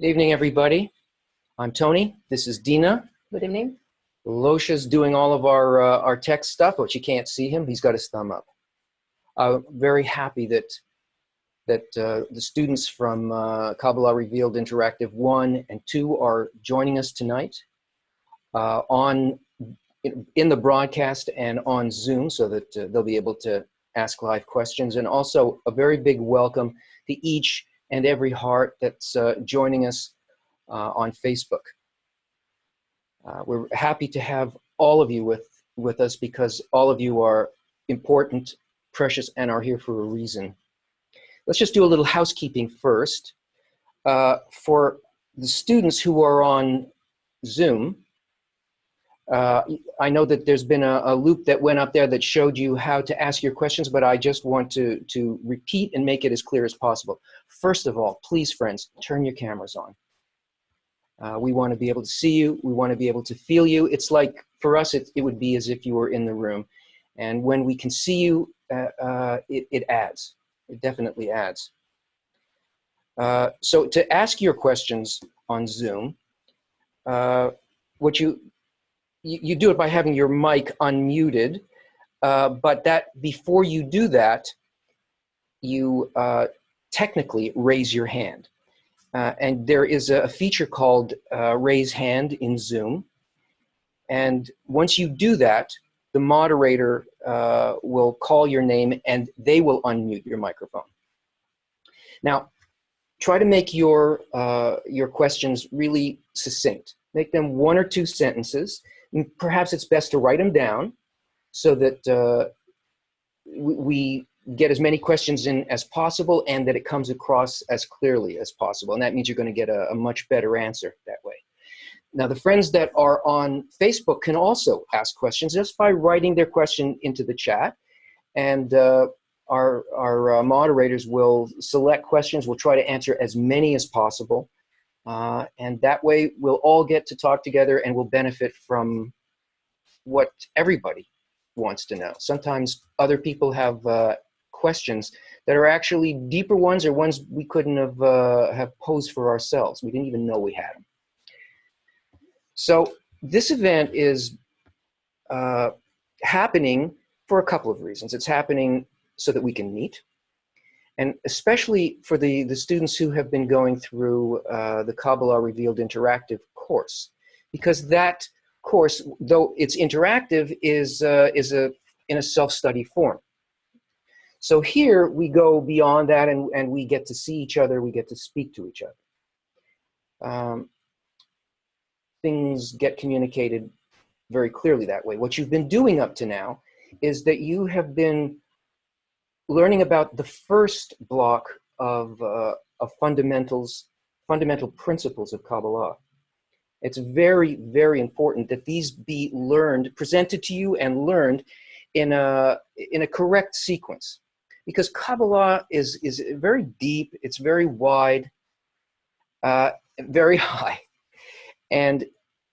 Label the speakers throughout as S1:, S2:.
S1: Evening, everybody. I'm Tony. This is Dina.
S2: Good evening.
S1: Losha's doing all of our tech stuff, but you can't see him. He's got his thumb up. I'm very happy that the students from Kabbalah Revealed Interactive 1 and 2 are joining us tonight in the broadcast and on Zoom, so that they'll be able to ask live questions. And also a very big welcome to each and every heart that's joining us on Facebook. We're happy to have all of you with us, because all of you are important, precious, and are here for a reason. Let's just do a little housekeeping first. For the students who are on Zoom, I know that there's been a loop that went up there that showed you how to ask your questions, but I just want to repeat and make it as clear as possible. First of all, please, friends, turn your cameras on. We want to be able to see you. We want to be able to feel you. It's like, for us, it would be as if you were in the room. And when we can see you, it adds. It definitely adds. So to ask your questions on Zoom, what you do it by having your mic unmuted, but that before you do that, you technically raise your hand. And there is a feature called Raise Hand in Zoom. And once you do that, the moderator will call your name and they will unmute your microphone. Now, try to make your questions really succinct. Make them 1 or 2 sentences. And perhaps it's best to write them down so that we get as many questions in as possible and that it comes across as clearly as possible. And that means you're going to get a much better answer that way. Now, the friends that are on Facebook can also ask questions just by writing their question into the chat. And our moderators will select questions. We'll try to answer as many as possible. And that way we'll all get to talk together and we'll benefit from what everybody wants to know. Sometimes other people have questions that are actually deeper ones, or ones we couldn't have posed for ourselves. We didn't even know we had them. So this event is happening for a couple of reasons. It's happening so that we can meet, and especially for the students who have been going through the Kabbalah Revealed Interactive course, because that course, though it's interactive, is in a self-study form. So here we go beyond that, and we get to see each other, we get to speak to each other. Things get communicated very clearly that way. What you've been doing up to now is that you have been learning about the first block of fundamental principles of Kabbalah. It's very, very important that these be learned, presented to you and learned in a correct sequence. Because Kabbalah is very deep, it's very wide, very high, and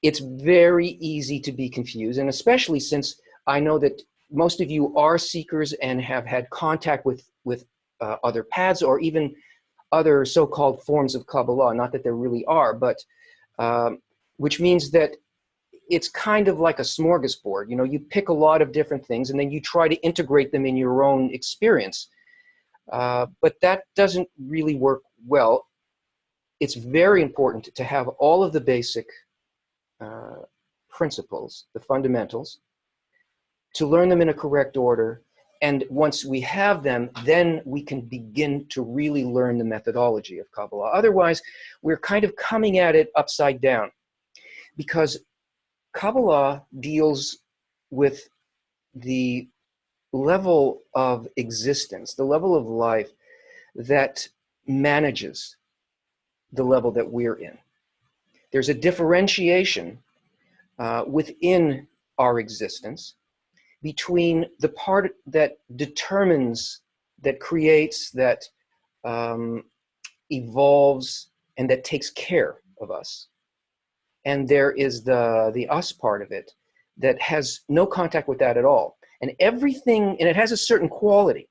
S1: it's very easy to be confused, and especially since I know that most of you are seekers and have had contact with other paths or even other so-called forms of Kabbalah, not that there really are, but which means that it's kind of like a smorgasbord. You know, you pick a lot of different things and then you try to integrate them in your own experience. But that doesn't really work well. It's very important to have all of the basic principles, the fundamentals, to learn them in a correct order. And once we have them, then we can begin to really learn the methodology of Kabbalah. Otherwise, we're kind of coming at it upside down, because Kabbalah deals with the level of existence, the level of life that manages the level that we're in. There's a differentiation within our existence between the part that determines, that creates, that evolves, and that takes care of us. And there is the us part of it that has no contact with that at all. And everything, and it has a certain quality.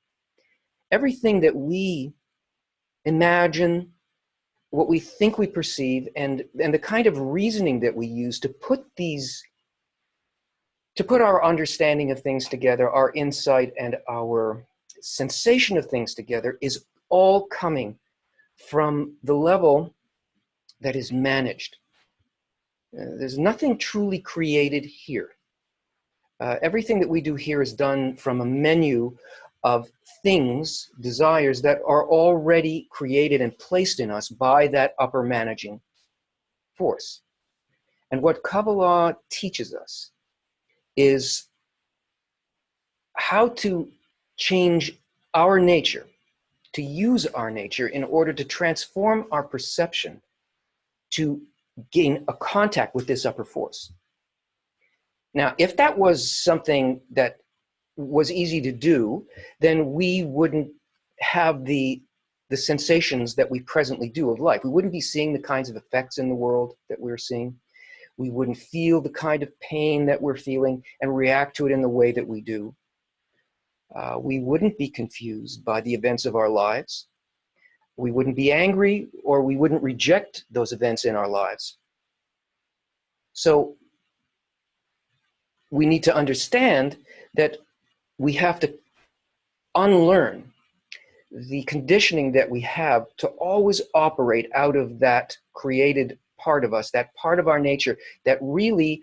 S1: Everything that we imagine, what we think we perceive, and the kind of reasoning that we use to put our understanding of things together, our insight and our sensation of things together, is all coming from the level that is managed. There's nothing truly created here. Everything that we do here is done from a menu of things, desires that are already created and placed in us by that upper managing force. And what Kabbalah teaches us is how to change our nature, to use our nature in order to transform our perception to gain a contact with this upper force. Now, if that was something that was easy to do, then we wouldn't have the sensations that we presently do of life. We wouldn't be seeing the kinds of effects in the world that we're seeing. We wouldn't feel the kind of pain that we're feeling and react to it in the way that we do. We wouldn't be confused by the events of our lives. We wouldn't be angry, or we wouldn't reject those events in our lives. So we need to understand that we have to unlearn the conditioning that we have to always operate out of that created part of us, that part of our nature that really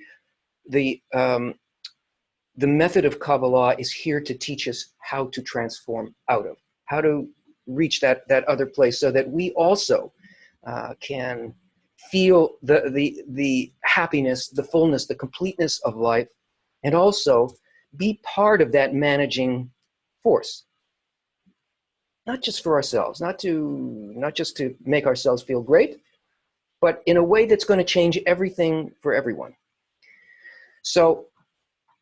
S1: the method of Kabbalah is here to teach us how to transform out of, how to reach that other place, so that we also can feel the happiness, the fullness, the completeness of life, and also be part of that managing force. Not just for ourselves, not just to make ourselves feel great, but in a way that's going to change everything for everyone. So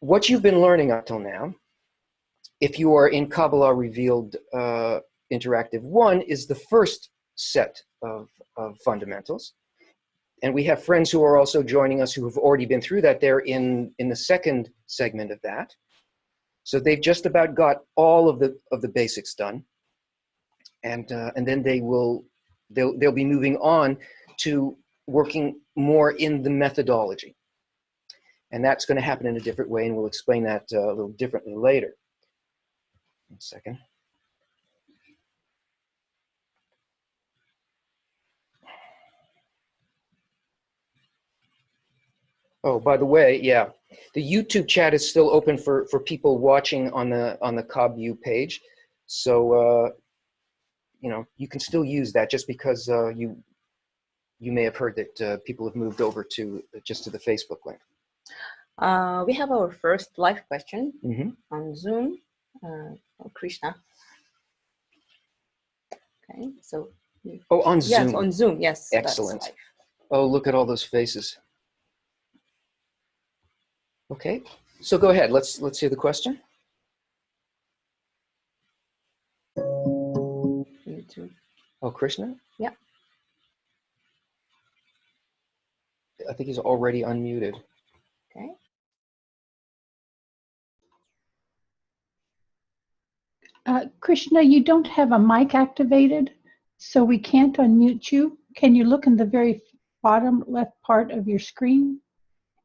S1: what you've been learning up till now, if you are in Kabbalah Revealed Interactive 1, is the first set of fundamentals. And we have friends who are also joining us who have already been through that. They're in the second segment of that. So they've just about got all of the basics done. And then they'll be moving on to working more in the methodology. And that's going to happen in a different way, and we'll explain that a little differently later. 1 second. Oh, by the way, yeah, the YouTube chat is still open for people watching on the KabView page. So you know, you can still use that, just because you may have heard that people have moved over to the Facebook link.
S2: We have our first live question on Zoom. Krishna. Okay, so.
S1: Oh, on Zoom.
S2: Yes, on Zoom. Yes.
S1: Excellent. Oh, look at all those faces. Okay, so go ahead. Let's hear the question.
S2: YouTube.
S1: Oh, Krishna?
S2: Yeah.
S1: I think he's already unmuted.
S2: Okay.
S3: Krishna, you don't have a mic activated, so we can't unmute you. Can you look in the very bottom left part of your screen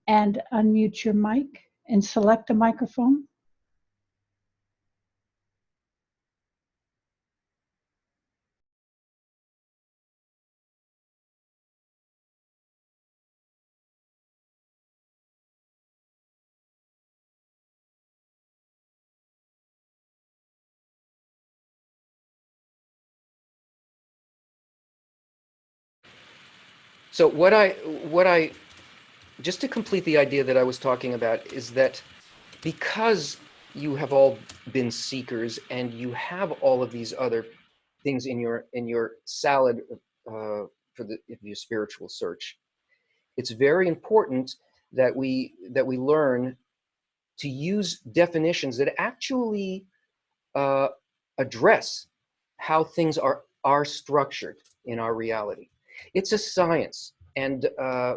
S3: and unmute your mic and select a microphone?
S1: So what I just to complete the idea that I was talking about is that because you have all been seekers and you have all of these other things in your salad for your spiritual search, it's very important that we learn to use definitions that actually address how things are structured in our reality. It's a science, and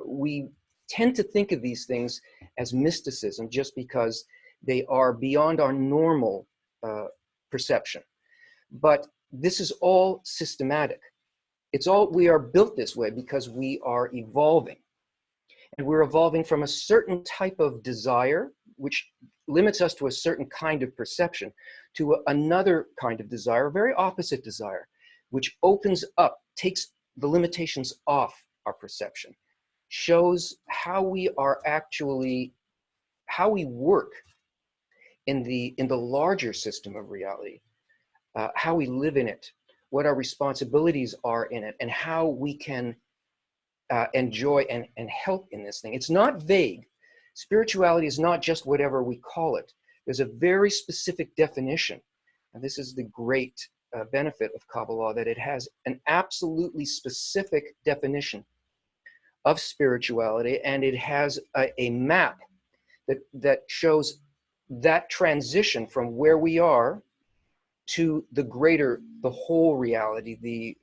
S1: we tend to think of these things as mysticism just because they are beyond our normal perception. But this is all systematic. We are built this way because we are evolving. And we're evolving from a certain type of desire, which limits us to a certain kind of perception, to another kind of desire, a very opposite desire, which opens up, takes the limitations off our perception, shows how we are actually, how we work in the larger system of reality, how we live in it, what our responsibilities are in it, and how we can enjoy and help in this thing. It's not vague. Spirituality is not just whatever we call it. There's a very specific definition. And this is the great benefit of Kabbalah, that it has an absolutely specific definition of spirituality, and it has a map that shows that transition from where we are to the greater, the whole reality, the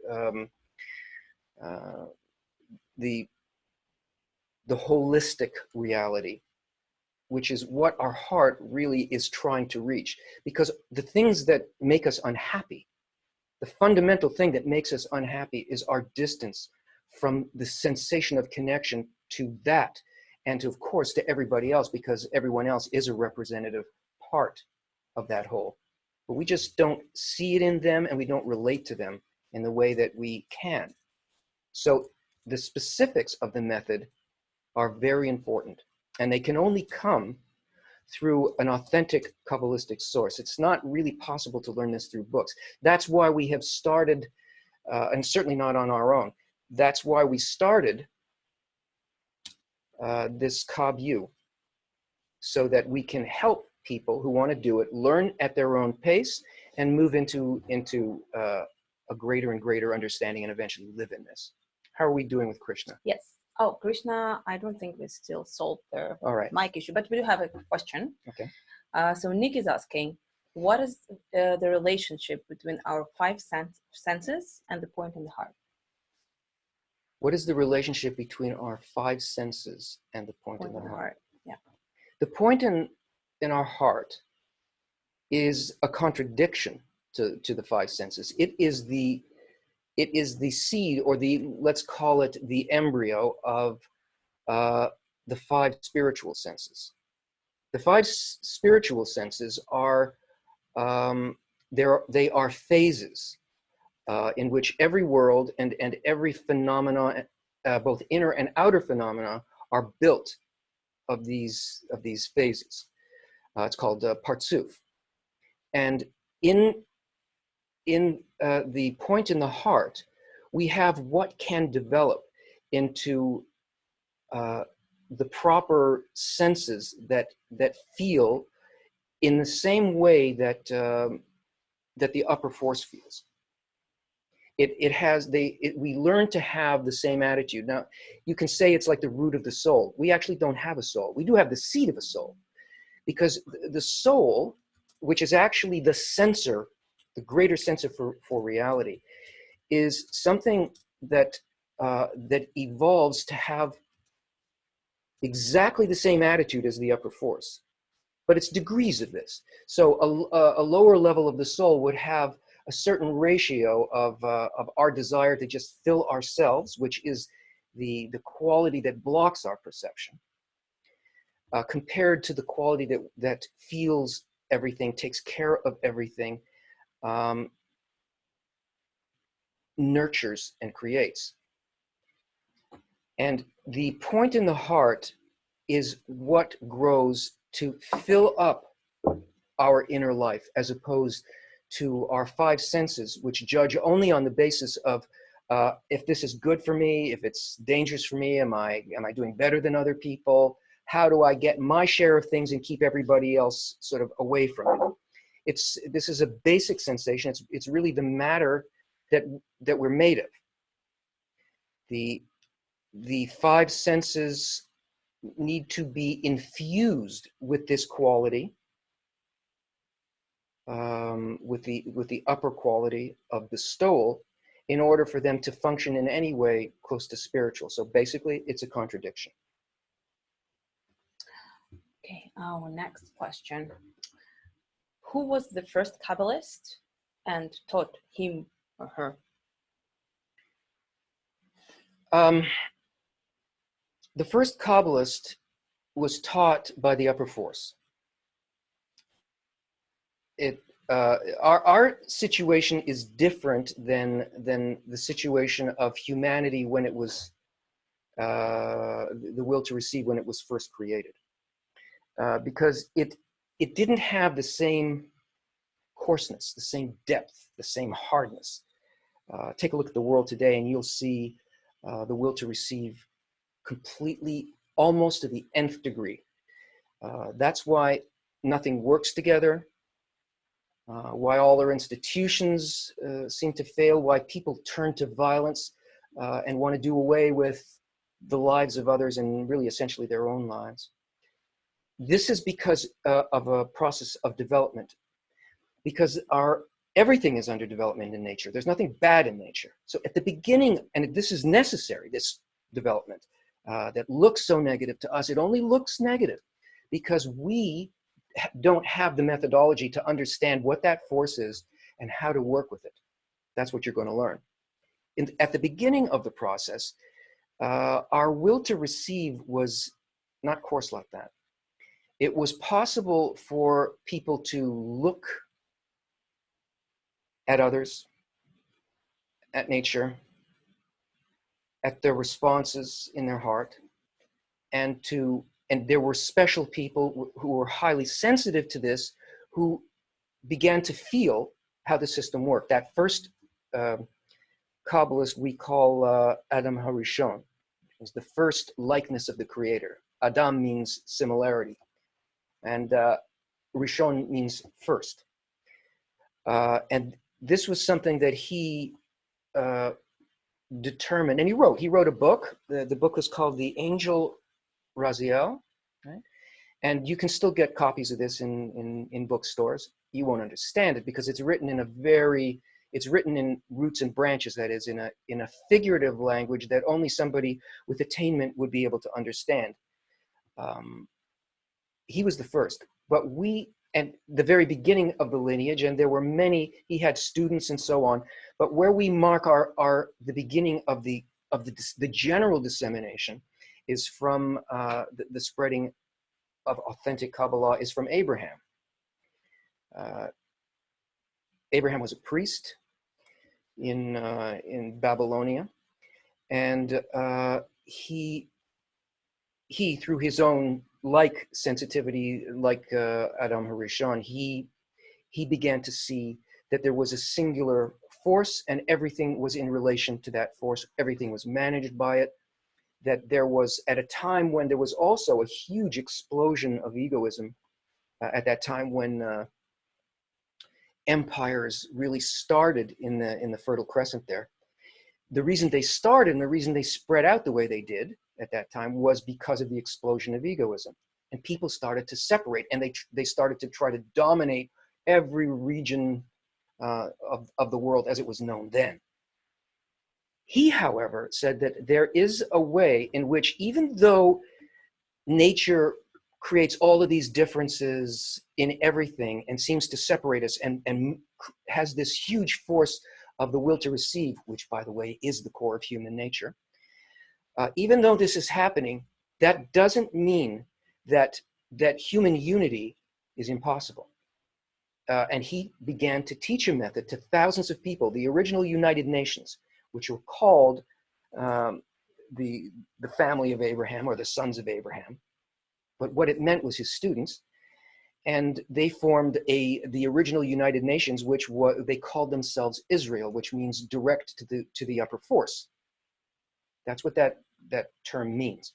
S1: holistic reality, which is what our heart really is trying to reach. Because the things that make us unhappy, the fundamental thing that makes us unhappy, is our distance from the sensation of connection to that, and to, of course, to everybody else, because everyone else is a representative part of that whole. But we just don't see it in them, and we don't relate to them in the way that we can. So the specifics of the method are very important, and they can only come through an authentic Kabbalistic source. It's not really possible to learn this through books. That's why we have started, and certainly not on our own, that's why we started this KabU, so that we can help people who want to do it learn at their own pace and move into a greater and greater understanding, and eventually live in this. How are we doing with Krishna?
S2: Yes. Oh, Krishna, I don't think we still solved the mic issue, but we do have a question.
S1: Okay.
S2: So Nick is asking, what is the relationship between our five senses and the point in the heart?
S1: What is the relationship between our five senses and the point in the heart?
S2: Yeah.
S1: The point in our heart is a contradiction to the five senses. It is the seed, or let's call it the embryo of the five spiritual senses. The five spiritual senses are they are phases in which every world and every phenomena, both inner and outer phenomena, are built of these phases. It's called partsuf. And in the point in the heart, we have what can develop into the proper senses that feel in the same way that the upper force feels. We learn to have the same attitude. Now, you can say it's like the root of the soul. We actually don't have a soul. We do have the seed of a soul, because the soul, which is actually the sensor, the greater sensor for reality, is something that evolves to have exactly the same attitude as the upper force, but it's degrees of this. So a lower level of the soul would have a certain ratio of our desire to just fill ourselves, which is the quality that blocks our perception, compared to the quality that feels everything, takes care of everything, nurtures and creates. And the point in the heart is what grows to fill up our inner life, as opposed to our five senses, which judge only on the basis of if this is good for me, if it's dangerous for me, am I doing better than other people? How do I get my share of things and keep everybody else sort of away from it? This is a basic sensation. It's really the matter that we're made of. The five senses need to be infused with this quality, with the upper quality of the stole, in order for them to function in any way close to spiritual. So basically, it's a contradiction.
S2: Okay, our next question. Who was the first Kabbalist and taught him or her?
S1: The first Kabbalist was taught by the upper force. Our situation is different than the situation of humanity when it was the will to receive, when it was first created, because it didn't have the same coarseness, the same depth, the same hardness. Take a look at the world today, and you'll see the will to receive completely, almost to the nth degree. That's why nothing works together. Why all our institutions seem to fail, why people turn to violence and want to do away with the lives of others and really essentially their own lives. This is because of a process of development, because everything is under development in nature. There's nothing bad in nature. So at the beginning, and this is necessary, this development that looks so negative to us, it only looks negative because we don't have the methodology to understand what that force is and how to work with it. That's what you're going to learn. At the beginning of the process, our will to receive was not coarse like that. It was possible for people to look at others, at nature, at their responses in their heart, and there were special people who were highly sensitive to this, who began to feel how the system worked. That first Kabbalist we call Adam HaRishon, was the first likeness of the Creator. Adam means similarity, and Rishon means first. And this was something that he determined, and he wrote a book. The book was called The Angel Raziel, right? And you can still get copies of this in bookstores. You won't understand it because it's written in roots and branches, that is, in a figurative language that only somebody with attainment would be able to understand. He was the first, but and the very beginning of the lineage, and there were many, he had students and so on, but where we mark the beginning of the general dissemination is from the spreading of authentic Kabbalah is from Abraham. Abraham was a priest in Babylonia, and he through his own sensitivity, like Adam HaRishon, he began to see that there was a singular force and everything was in relation to that force. Everything was managed by it. That there was, at a time when there was also a huge explosion of egoism, at that time when empires really started in the Fertile Crescent there. The reason they started and the reason they spread out the way they did at that time was because of the explosion of egoism. And people started to separate, and they started to try to dominate every region of the world as it was known then. He, however, said that there is a way in which, even though nature creates all of these differences in everything and seems to separate us and has this huge force of the will to receive, which, by the way, is the core of human nature, even though this is happening, that doesn't mean that human unity is impossible. And he began to teach a method to thousands of people, the original United Nations, which were called the family of Abraham, or the sons of Abraham. But what it meant was his students. And they formed the original United Nations, which they called themselves Israel, which means direct to the upper force. That's what that term means.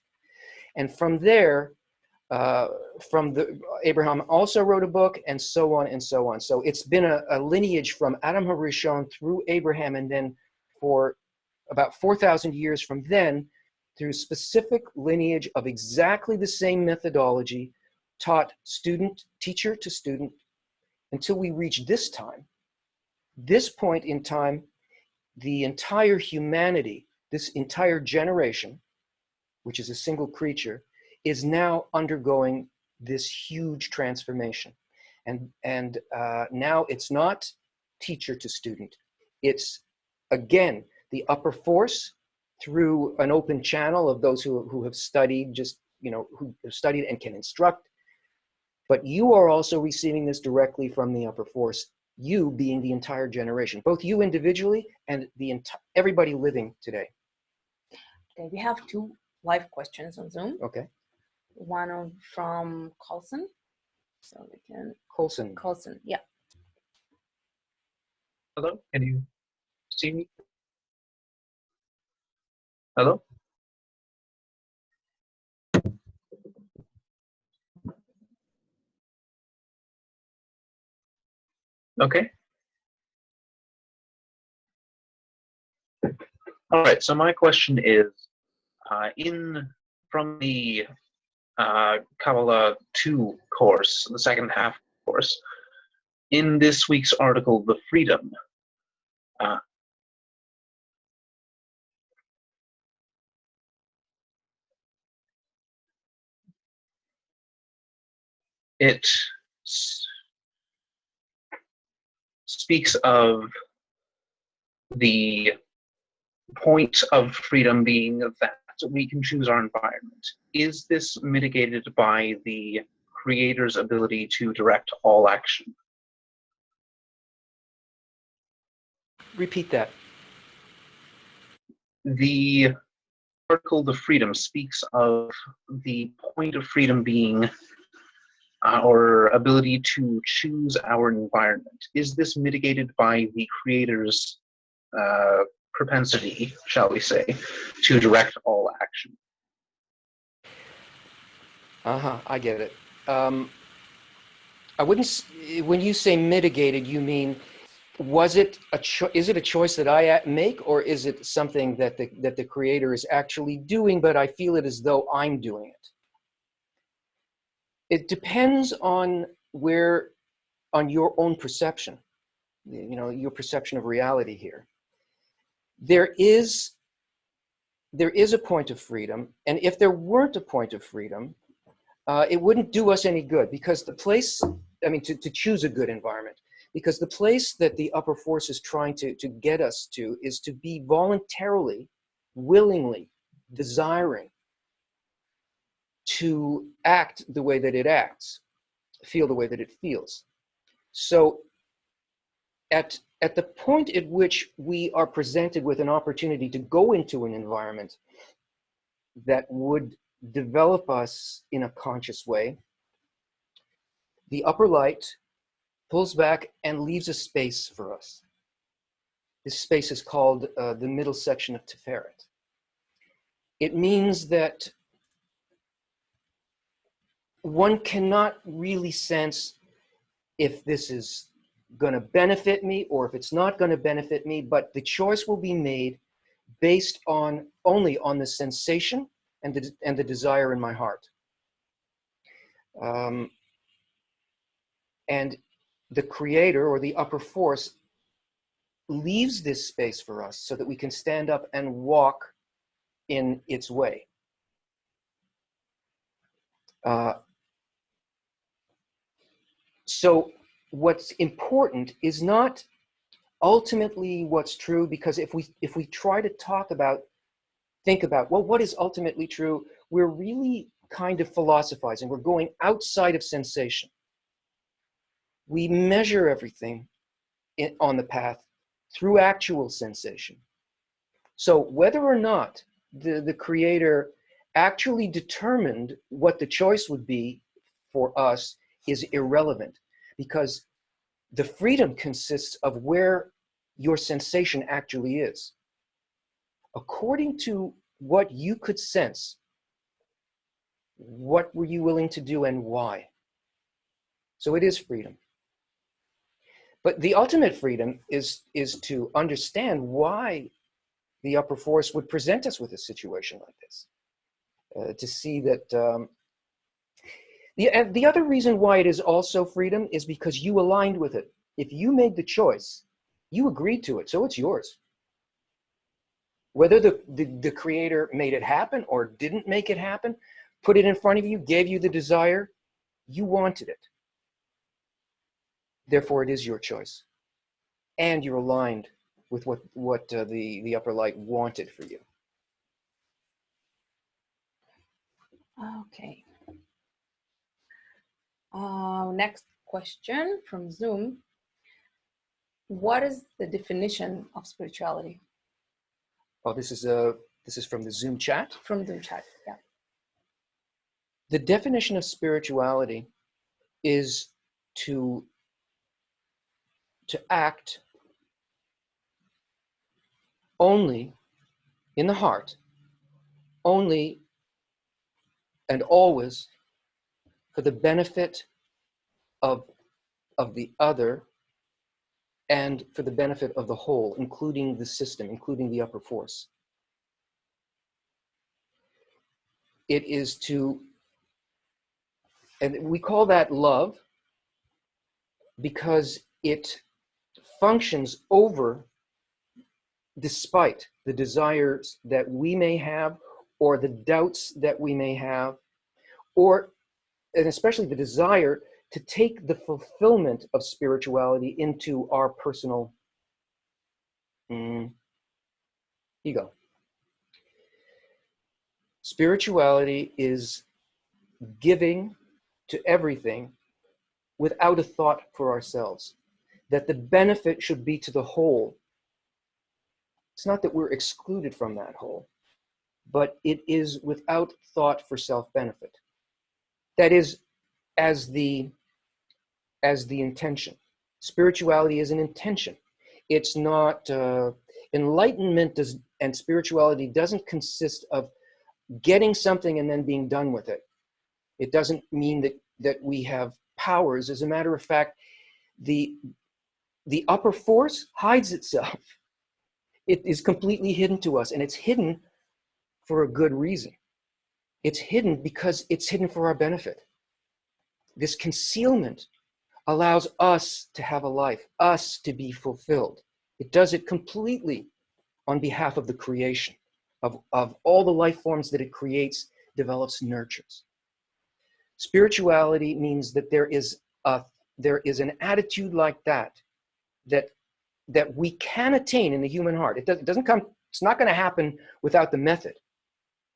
S1: And from there, Abraham also wrote a book, and so on and so on. So it's been a lineage from Adam HaRishon through Abraham, and then for about 4,000 years from then, through specific lineage of exactly the same methodology, taught teacher to student, until we reach this time. This point in time, the entire humanity, this entire generation, which is a single creature, is now undergoing this huge transformation. And now it's not teacher to student. It's, again, the upper force through an open channel of those who have studied, just, who have studied and can instruct. But you are also receiving this directly from the upper force, you being the entire generation, both you individually and everybody living today.
S2: Okay, we have 2 live questions on Zoom.
S1: Okay.
S2: One from Colson. So we can...
S1: Colson,
S2: yeah.
S4: Hello, can you see me? Hello? Okay. All right, so my question is, from the Kabbalah 2 course, the second half course, in this week's article, The Freedom, it speaks of the point of freedom being that we can choose our environment. Is this mitigated by the creator's ability to direct all action?
S1: repeat that.
S4: The article, The Freedom, speaks of the point of freedom being our ability to choose our environment. Is this mitigated by the creator's propensity, shall we say, to direct all action?
S1: I get it. I wouldn't. When you say mitigated, you mean, is it a choice that I make, or is it something that the creator is actually doing, but I feel it as though I'm doing it? It depends on your own perception, your perception of reality here. There is a point of freedom, and if there weren't a point of freedom, it wouldn't do us any good, because to choose a good environment, because the place that the upper force is trying to get us to is to be voluntarily, willingly, desiring to act the way that it acts, feel the way that it feels. So at the point at which we are presented with an opportunity to go into an environment that would develop us in a conscious way, the upper light pulls back and leaves a space for us. This space is called the middle section of Tiferet. It means that one cannot really sense if this is going to benefit me or if it's not going to benefit me, but the choice will be made based only on the sensation and the desire in my heart. And the creator, or the upper force, leaves this space for us so that we can stand up and walk in its way. So what's important is not ultimately what's true, because if we try to think about, well, what is ultimately true, we're really kind of philosophizing. We're going outside of sensation. We measure everything on the path through actual sensation. So whether or not the creator actually determined what the choice would be for us is irrelevant, because the freedom consists of where your sensation actually is. According to what you could sense, what were you willing to do and why? So it is freedom. But the ultimate freedom is to understand why the upper force would present us with a situation like this. To see that the other reason why it is also freedom is because you aligned with it. If you made the choice, you agreed to it, so it's yours. Whether the creator made it happen or didn't make it happen, put it in front of you, gave you the desire, you wanted it. Therefore, it is your choice. And you're aligned with what the upper light wanted for you.
S2: Okay. Next question from Zoom. What is the definition of spirituality?
S1: Oh, this is from the Zoom chat.
S2: From Zoom chat, yeah.
S1: The definition of spirituality is to act only in the heart, only and always for the benefit of the other and for the benefit of the whole, including the system, including the upper force. It is to, and we call that love because it functions over despite the desires that we may have or the doubts that we may have, or, and especially the desire to take the fulfillment of spirituality into our personal ego. Spirituality is giving to everything without a thought for ourselves, that the benefit should be to the whole. It's not that we're excluded from that whole, but it is without thought for self-benefit. That is, as the intention. Spirituality is an intention. It's not, enlightenment and spirituality doesn't consist of getting something and then being done with it. It doesn't mean that we have powers. As a matter of fact, the upper force hides itself. It is completely hidden to us, and it's hidden for a good reason. It's hidden because it's hidden for our benefit. This concealment allows us to have a life, us to be fulfilled. It does it completely on behalf of the creation, of all the life forms that it creates, develops, nurtures. Spirituality means that there is an attitude like that we can attain in the human heart. It doesn't come, it's not going to happen without the method.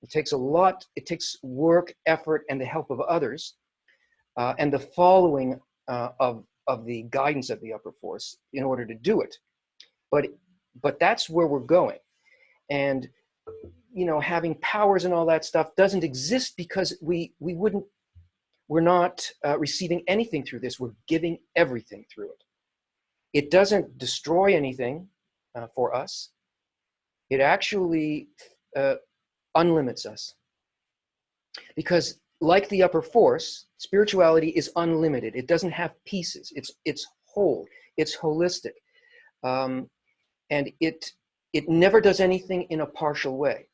S1: It takes a lot, it takes work, effort, and the help of others, and the following of the guidance of the upper force in order to do it. But that's where we're going. And, you know, having powers and all that stuff doesn't exist because we're not receiving anything through this. We're giving everything through it. It doesn't destroy anything for us. It actually unlimits us. Because like the upper force, spirituality is unlimited. It doesn't have pieces. It's whole. It's holistic. And it never does anything in a partial way.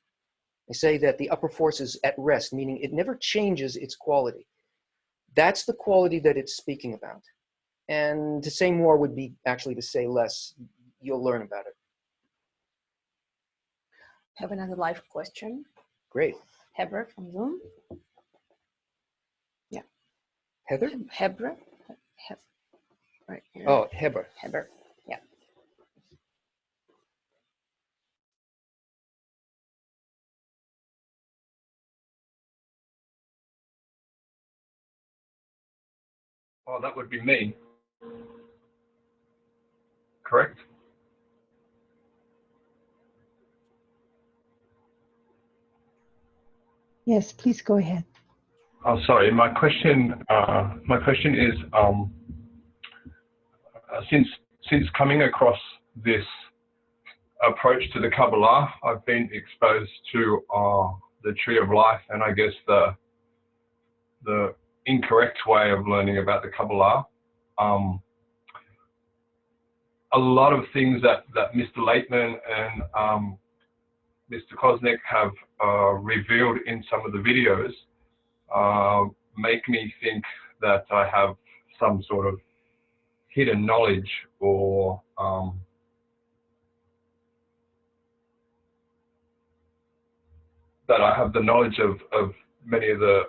S1: They say that the upper force is at rest, meaning it never changes its quality. That's the quality that it's speaking about. And to say more would be actually to say less. You'll learn about it.
S2: Have another live question.
S1: Great.
S2: Heber from Zoom. Yeah.
S1: Heather?
S2: Heber. Right here.
S1: Oh, Heber.
S2: Heber. Yeah.
S5: Oh, that would be me. Correct?
S3: Yes, please go ahead.
S5: Oh, sorry. My question is, since coming across this approach to the Kabbalah, I've been exposed to the Tree of Life, and I guess the incorrect way of learning about the Kabbalah. A lot of things that Mr. Laitman and Mr. Kosinek have revealed in some of the videos make me think that I have some sort of hidden knowledge, or that I have the knowledge of many of the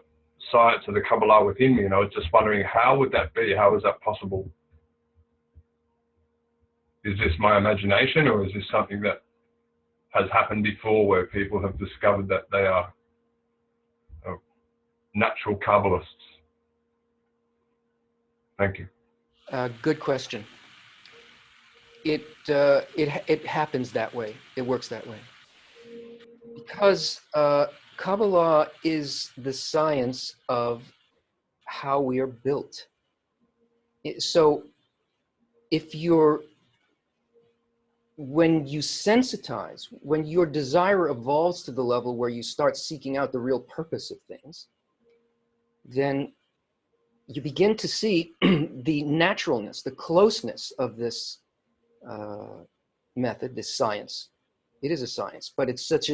S5: science of the Kabbalah within me. And I was just wondering, how would that be? How is that possible? Is this my imagination, or is this something that has happened before where people have discovered that they are natural Kabbalists? Thank you.
S1: Good question. It happens that way. It works that way. Because Kabbalah is the science of how we are built. So when you sensitize, when your desire evolves to the level where you start seeking out the real purpose of things, then you begin to see the naturalness, the closeness of this method, this science. It is a science, but it's such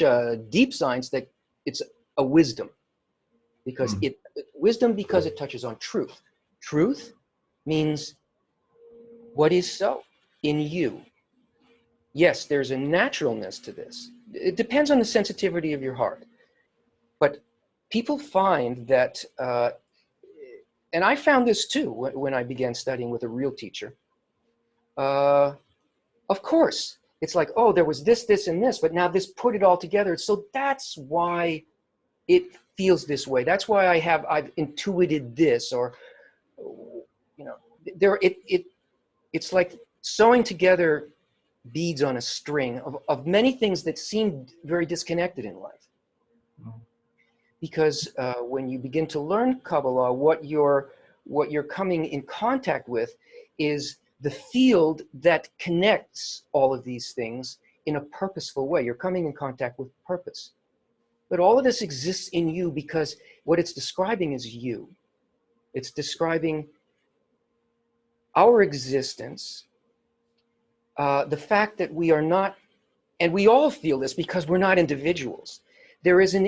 S1: a deep science that it's a wisdom, because because it touches on truth. Truth means what is so in you. Yes, there's a naturalness to this. It depends on the sensitivity of your heart. But people find that, and I found this too when I began studying with a real teacher. Of course, it's like, oh, there was this, this, and this, but now this put it all together. So that's why it feels this way. That's why I've intuited this, or, you know, it's like sewing together beads on a string of many things that seem very disconnected in life. Because when you begin to learn Kabbalah, what you're coming in contact with is the field that connects all of these things in a purposeful way. You're coming in contact with purpose. But all of this exists in you because what it's describing is you. It's describing our existence, the fact that we are not, and we all feel this because we're not individuals. There is an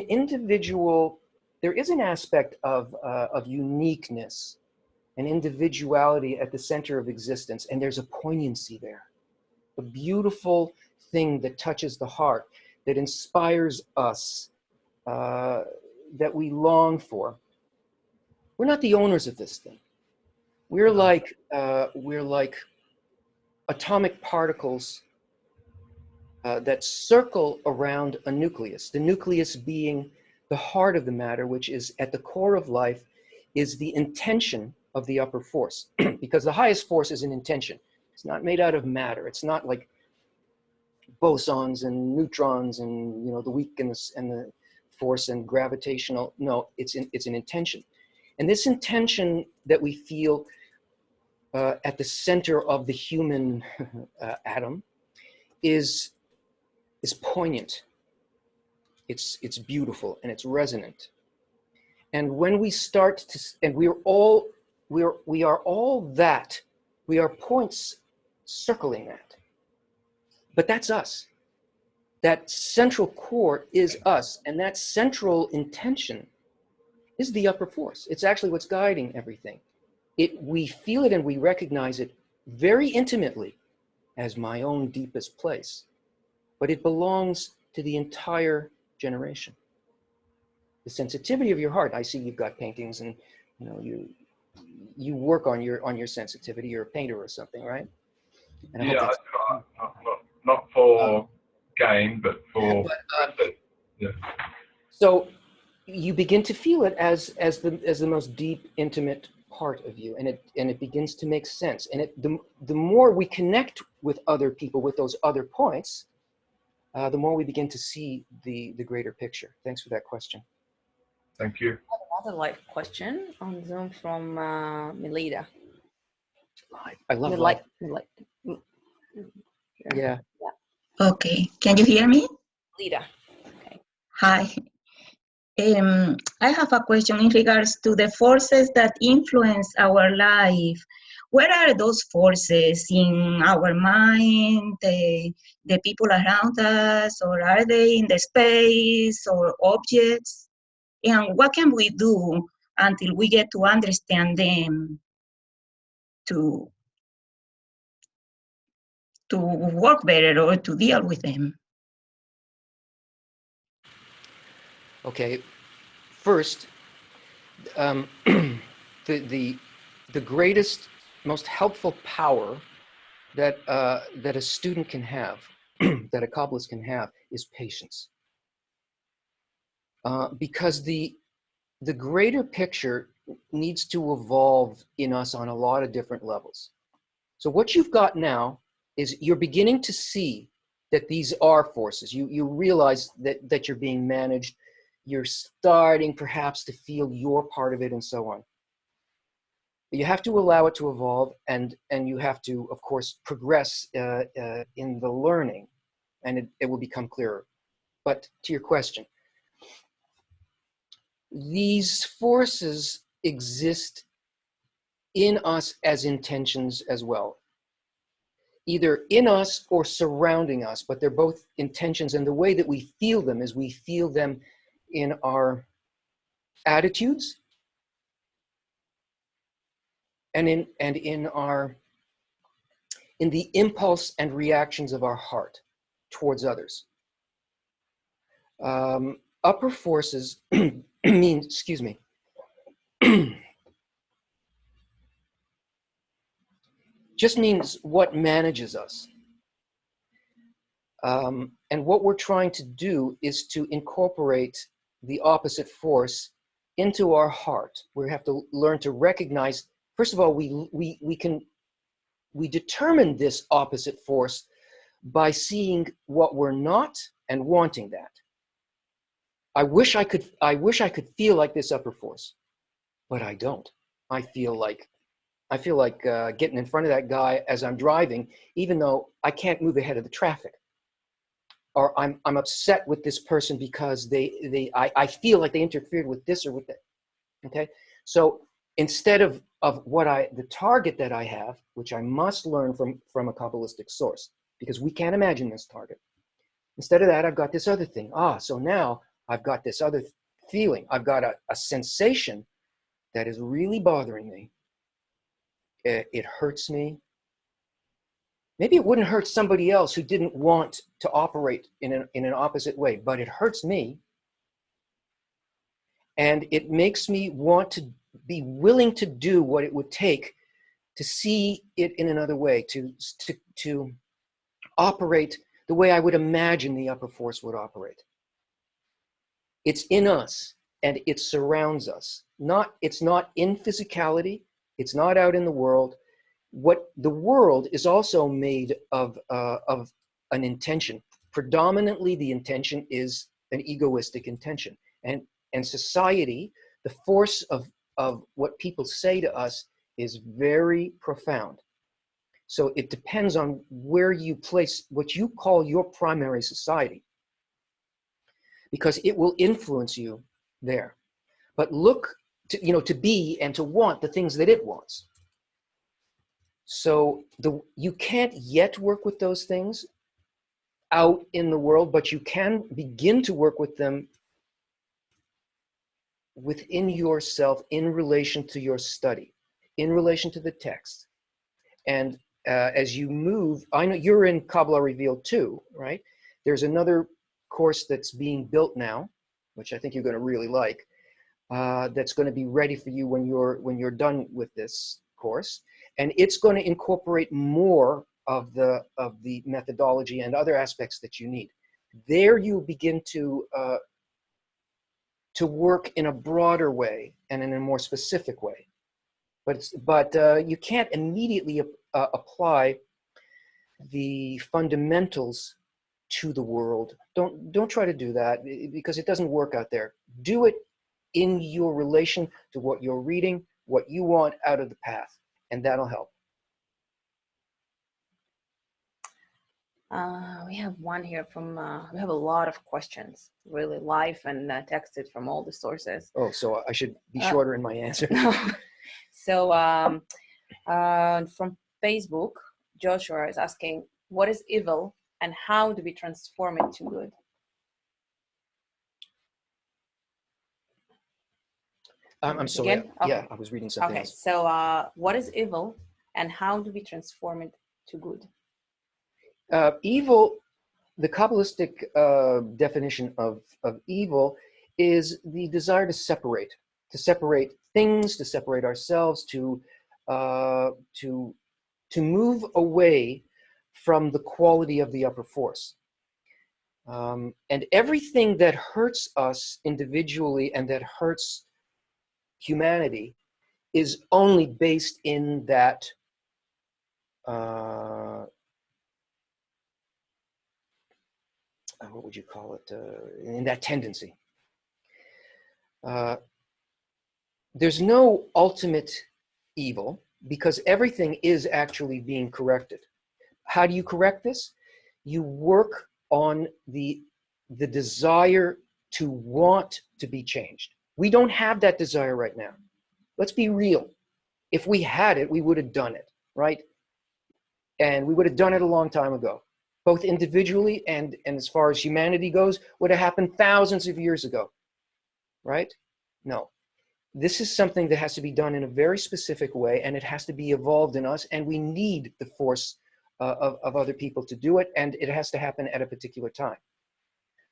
S1: aspect of uniqueness and individuality at the center of existence, and there's a poignancy there, a beautiful thing that touches the heart, that inspires us, that we long for. We're not the owners of this thing. We're like atomic particles that circle around a nucleus. The nucleus being the heart of the matter, which is at the core of life, is the intention of the upper force. Because the highest force is an intention. It's not made out of matter. It's not like bosons and neutrons and, you know, the weak and the force and gravitational. No, it's an intention. And this intention that we feel at the center of the human atom is poignant. It's beautiful and it's resonant. And when we start to, and we are all that, we are points circling that. But that's us. That central core is us, and that central intention is the upper force. It's actually what's guiding everything. We feel it and we recognize it very intimately as my own deepest place, but it belongs to the entire generation. The sensitivity of your heart. I see you've got paintings, and you know you work on your sensitivity. You're a painter or something, right? And I hope
S5: not for gain, but for yeah.
S1: So you begin to feel it as the most deep, intimate part of you, and it begins to make sense. And the more we connect with other people with those other points, the more we begin to see the greater picture. Thanks for that question.
S5: Thank you.
S2: Another live question on Zoom from Melida.
S1: I love live. Yeah.
S6: Okay, can you hear me?
S2: Melida. Okay.
S6: Hi. I have a question in regards to the forces that influence our life. Where are those forces in our mind, the people around us, or are they in the space or objects? And what can we do until we get to understand them to work better or to deal with them?
S1: Okay. First, the greatest, most helpful power that a student can have, that a Kabbalist can have, is patience. Because the the greater picture needs to evolve in us on a lot of different levels. So what you've got now is you're beginning to see that these are forces. You realize that you're being managed. You're starting perhaps to feel your part of it and so on. But you have to allow it to evolve, and you have to, of course, progress in the learning, and it will become clearer. But to your question, these forces exist in us as intentions as well, either in us or surrounding us, but they're both intentions, and the way that we feel them is we feel them in our attitudes and in the impulse and reactions of our heart towards others. Upper forces mean, excuse me, just means what manages us. And what we're trying to do is to incorporate the opposite force into our heart. We have to learn to recognize, first of all, we determine this opposite force by seeing what we're not and wanting that. I wish I could feel like this upper force, but I don't. I feel like getting in front of that guy as I'm driving, even though I can't move ahead of the traffic. Or I'm upset with this person because I feel like they interfered with this or with that. Okay, so instead of the target that I have, which I must learn from a Kabbalistic source, because we can't imagine this target. Instead of that, I've got this other thing. So now I've got this other feeling. I've got a sensation that is really bothering me. It hurts me. Maybe it wouldn't hurt somebody else who didn't want to operate in an opposite way, but it hurts me. And it makes me want to be willing to do what it would take to see it in another way, to operate the way I would imagine the upper force would operate. It's in us and it surrounds us. It's not in physicality. It's not out in the world. What the world is also made of an intention. Predominantly, the intention is an egoistic intention, and society, the force of what people say to us is very profound. So it depends on where you place what you call your primary society, because it will influence you there. But look to be and to want the things that it wants. So you can't yet work with those things out in the world, but you can begin to work with them within yourself in relation to your study, in relation to the text. And as you move, I know you're in Kabbalah Revealed too, right? There's another course that's being built now, which I think you're going to really like, that's going to be ready for you when you're done with this course. And it's going to incorporate more of the methodology and other aspects that you need. There you begin to work in a broader way and in a more specific way. But you can't immediately apply the fundamentals to the world. Don't try to do that, because it doesn't work out there. Do it in your relation to what you're reading, what you want out of the path, and that'll help.
S2: We have one here from, we have a lot of questions, really live and texted from all the sources.
S1: Oh, so I should be shorter in my answer.
S2: So from Facebook, Joshua is asking, what is evil and how do we transform it to good?
S1: I'm sorry.
S2: Again? Okay.
S1: Yeah, I was reading something
S2: Okay,
S1: else.
S2: so what is evil and how do we transform it to good?
S1: Evil, the Kabbalistic definition of evil is the desire to separate things, to separate ourselves, to move away from the quality of the upper force. And everything that hurts us individually and that hurts humanity is only based in that what would you call it? In that tendency. There's no ultimate evil because everything is actually being corrected. How do you correct this? You work on the desire to want to be changed. We don't have that desire right now. Let's be real. If we had it, we would have done it, right? And we would have done it a long time ago. Both individually and as far as humanity goes, would have happened thousands of years ago, right? No. This is something that has to be done in a very specific way, and it has to be evolved in us, and we need the force of other people to do it, and it has to happen at a particular time.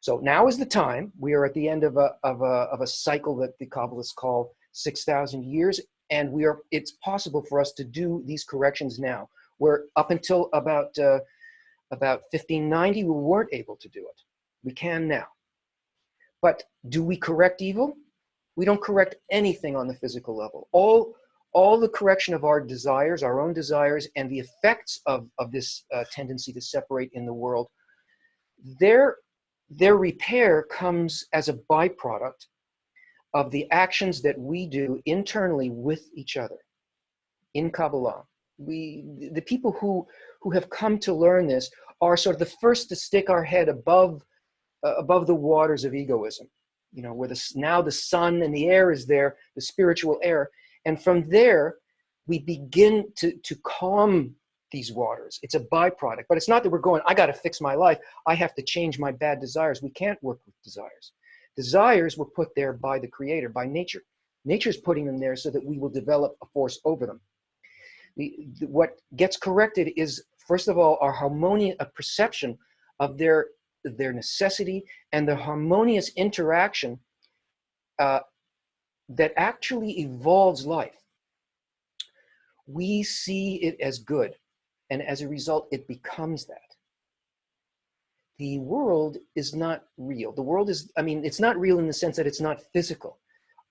S1: So now is the time. We are at the end of a cycle that the Kabbalists call 6,000 years, and it's possible for us to do these corrections now, where up until about 1590, we weren't able to do it. We can now. But do we correct evil? We don't correct anything on the physical level. All the correction of our desires, our own desires, and the effects of this tendency to separate in the world, their repair comes as a byproduct of the actions that we do internally with each other in Kabbalah. The people who have come to learn this are sort of the first to stick our head above the waters of egoism, you know, where now the sun and the air is there, the spiritual air, and from there we begin to calm these waters. It's a byproduct, but it's not that we're going, I got to fix my life, I have to change my bad desires. We can't work with desires. Desires were put there by the Creator, by nature. Nature's putting them there so that we will develop a force over them. What gets corrected is, first of all, our harmonious perception of their necessity and the harmonious interaction that actually evolves life. We see it as good, and as a result, it becomes that. The world is not real. The world is, I mean, it's not real in the sense that it's not physical.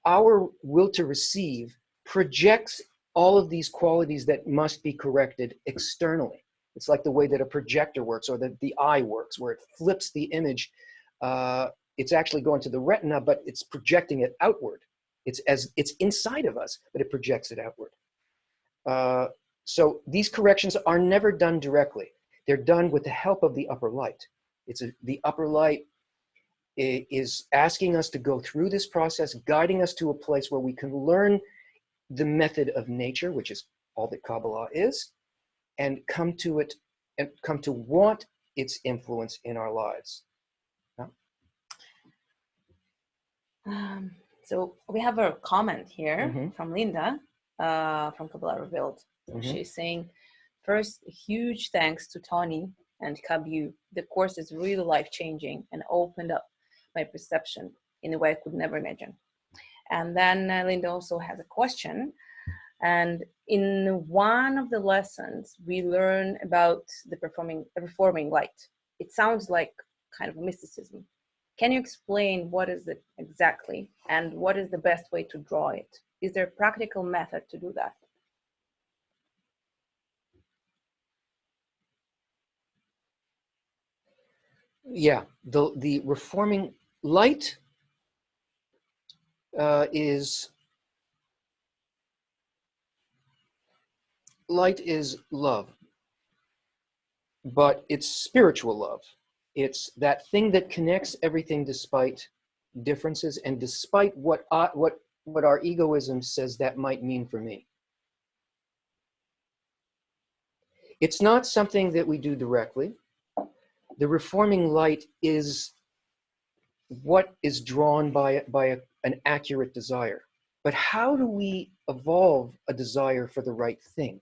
S1: Our will to receive projects all of these qualities that must be corrected externally. It's like the way that a projector works, or that the eye works, where it flips the image. It's actually going to the retina, but it's projecting it outward. It's inside of us, but it projects it outward. So these corrections are never done directly. They're done with the help of the upper light. The upper light is asking us to go through this process, guiding us to a place where we can learn the method of nature, which is all that Kabbalah is, and come to it, and come to want its influence in our lives. Yeah?
S2: So we have a comment here from Linda from Kabbalah Revealed. She's saying, first, huge thanks to Tony and Kabu. The course is really life-changing and opened up my perception in a way I could never imagine. And then Linda also has a question. And in one of the lessons, we learn about the reforming light. It sounds like kind of mysticism. Can you explain what is it exactly, and what is the best way to draw it? Is there a practical method to do that?
S1: Yeah, the reforming light is love, but it's spiritual love. It's that thing that connects everything despite differences and despite what our egoism says that might mean for me. It's not something that we do directly. The reforming light is what is drawn by an accurate desire. But how do we evolve a desire for the right thing?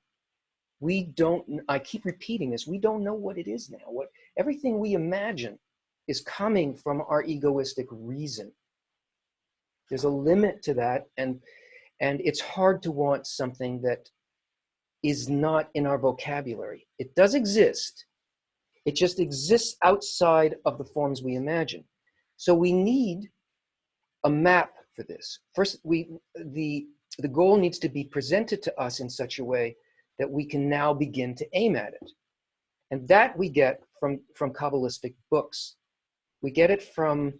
S1: We don't, I keep repeating this, we don't know what it is now. Everything we imagine is coming from our egoistic reason. There's a limit to that, and it's hard to want something that is not in our vocabulary. It does exist. It just exists outside of the forms we imagine. So we need a map for this. First, the goal needs to be presented to us in such a way that we can now begin to aim at it. And that we get from Kabbalistic books. We get it from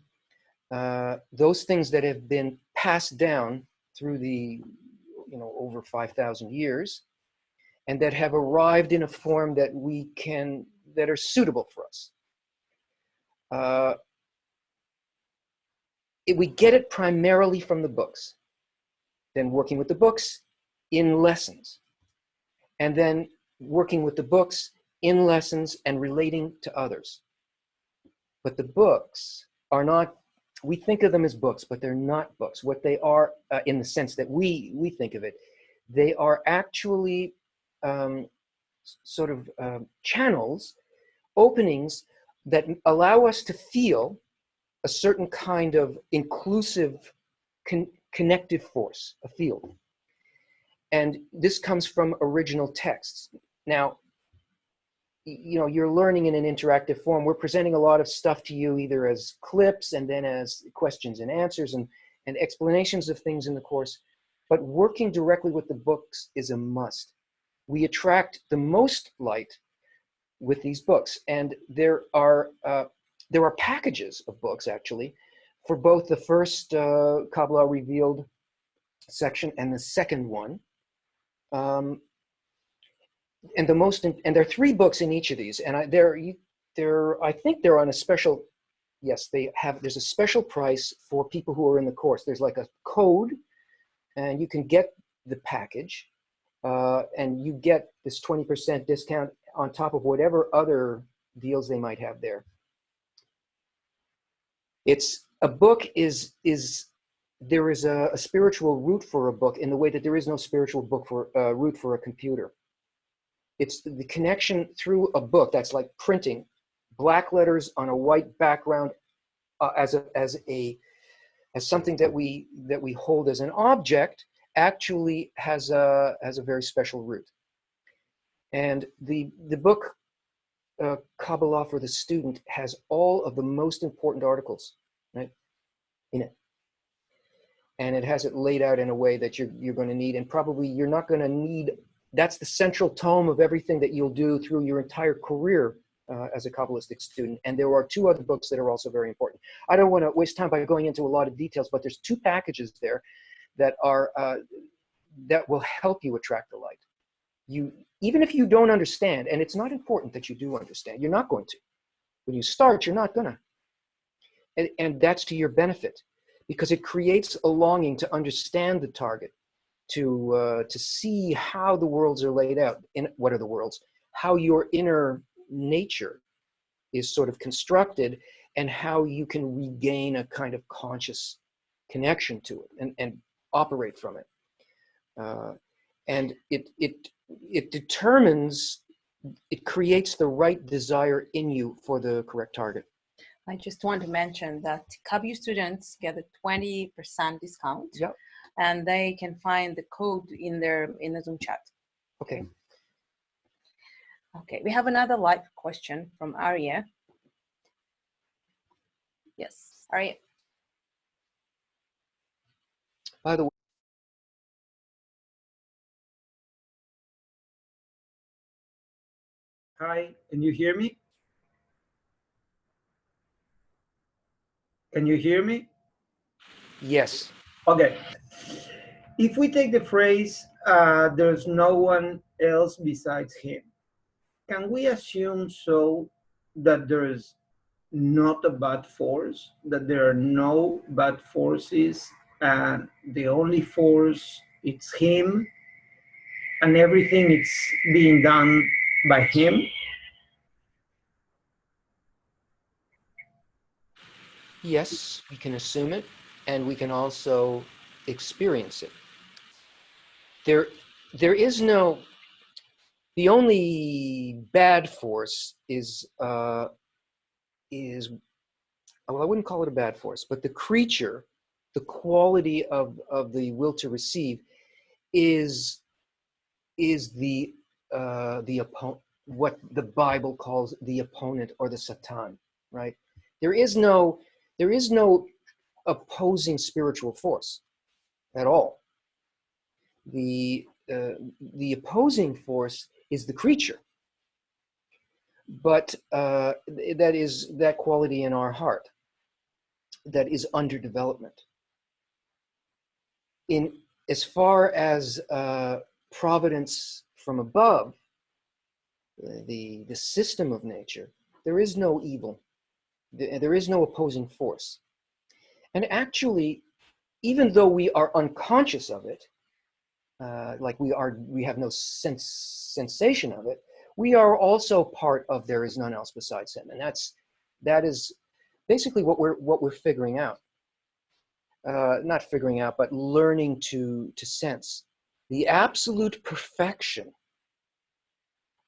S1: those things that have been passed down through the, over 5,000 years, and that have arrived in a form that that are suitable for us. We get it primarily from the books, then working with the books in lessons, and then working with the books in lessons and relating to others. But the books are not, we think of them as books, but they're not books. What they are, in the sense that we think of it, they are actually channels, openings that allow us to feel a certain kind of inclusive, connective force, a field. And this comes from original texts. Now, you're learning in an interactive form. We're presenting a lot of stuff to you either as clips and then as questions and answers and explanations of things in the course. But working directly with the books is a must. We attract the most light with these books. And there are packages of books, actually, for both the first Kabbalah Revealed section and the second one. And there are 3 books in each of these, and I think they're on a special. Yes, there's a special price for people who are in the course. There's like a code, and you can get the package, and you get this 20% discount on top of whatever other deals they might have there. A book is there is a spiritual root for a book in the way that there is no spiritual book root for a computer. It's the connection through a book. That's like printing black letters on a white background as something that we hold as an object, actually has a very special root. And the book Kabbalah for the Student has all of the most important articles, right, in it. And it has it laid out in a way that you're going to need, and probably you're not going to need. That's the central tome of everything that you'll do through your entire career as a Kabbalistic student. And there are 2 other books that are also very important. I don't want to waste time by going into a lot of details, but there's 2 packages there that are that will help you attract the light. Even if you don't understand, and it's not important that you do understand, you're not going to. When you start, you're not gonna. And that's to your benefit, because it creates a longing to understand the target, to see how the worlds are laid out. What are the worlds? How your inner nature is sort of constructed, and how you can regain a kind of conscious connection to it and operate from it. And it determines, it creates the right desire in you for the correct target.
S2: I just want to mention that Kabbalah students get a 20% discount.
S1: Yep.
S2: And they can find the code in the Zoom chat.
S1: Okay.
S2: Okay, we have another live question from Arya. Yes, Arya.
S1: By the way,
S7: hi, can you hear me? Can you hear me?
S1: yes.
S7: Okay. If we take the phrase, there's no one else besides him, can we assume so that there is not a bad force, that there are no bad forces, and the only force, it's him, and everything is being done by him?
S1: Yes, we can assume it, and we can also experience it. There is no, the only bad force is, well, I wouldn't call it a bad force, but the creature, the quality of the will to receive is the opponent, what the Bible calls the opponent or the Satan, right? There is no opposing spiritual force at all. The opposing force is the creature, but that is that quality in our heart that is under development. In as far as providence from above, the system of nature, there is no evil. There is no opposing force. And actually, even though we are unconscious of it, like we have no sensation of it, we are also part of there is none else besides him. And that is basically what we're figuring out. Not figuring out, but learning to sense the absolute perfection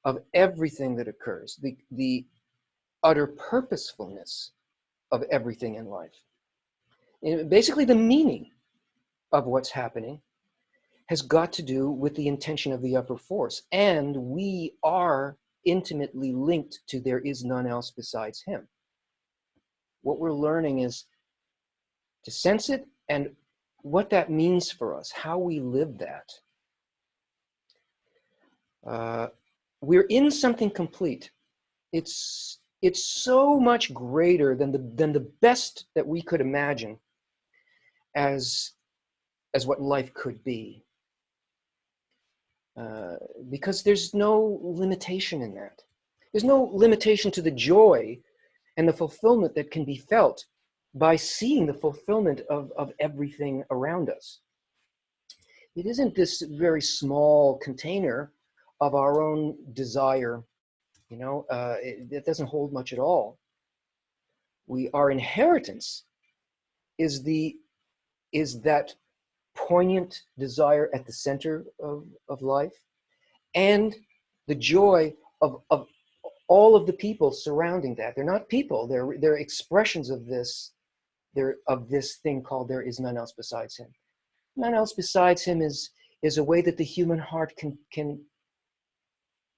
S1: of everything that occurs, the utter purposefulness of everything in life. And basically, the meaning of what's happening has got to do with the intention of the upper force. And we are intimately linked to there is none else besides him. What we're learning is to sense it and what that means for us, how we live that. We're in something complete. It's so much greater than the best that we could imagine as what life could be. Because there's no limitation in that. There's no limitation to the joy and the fulfillment that can be felt by seeing the fulfillment of everything around us. It isn't this very small container of our own desire, you know, it doesn't hold much at all. Our inheritance is that poignant desire at the center of life, and the joy of all of the people surrounding that. They're not people, they're expressions of this thing called there is none else besides him. None else besides him is a way that the human heart can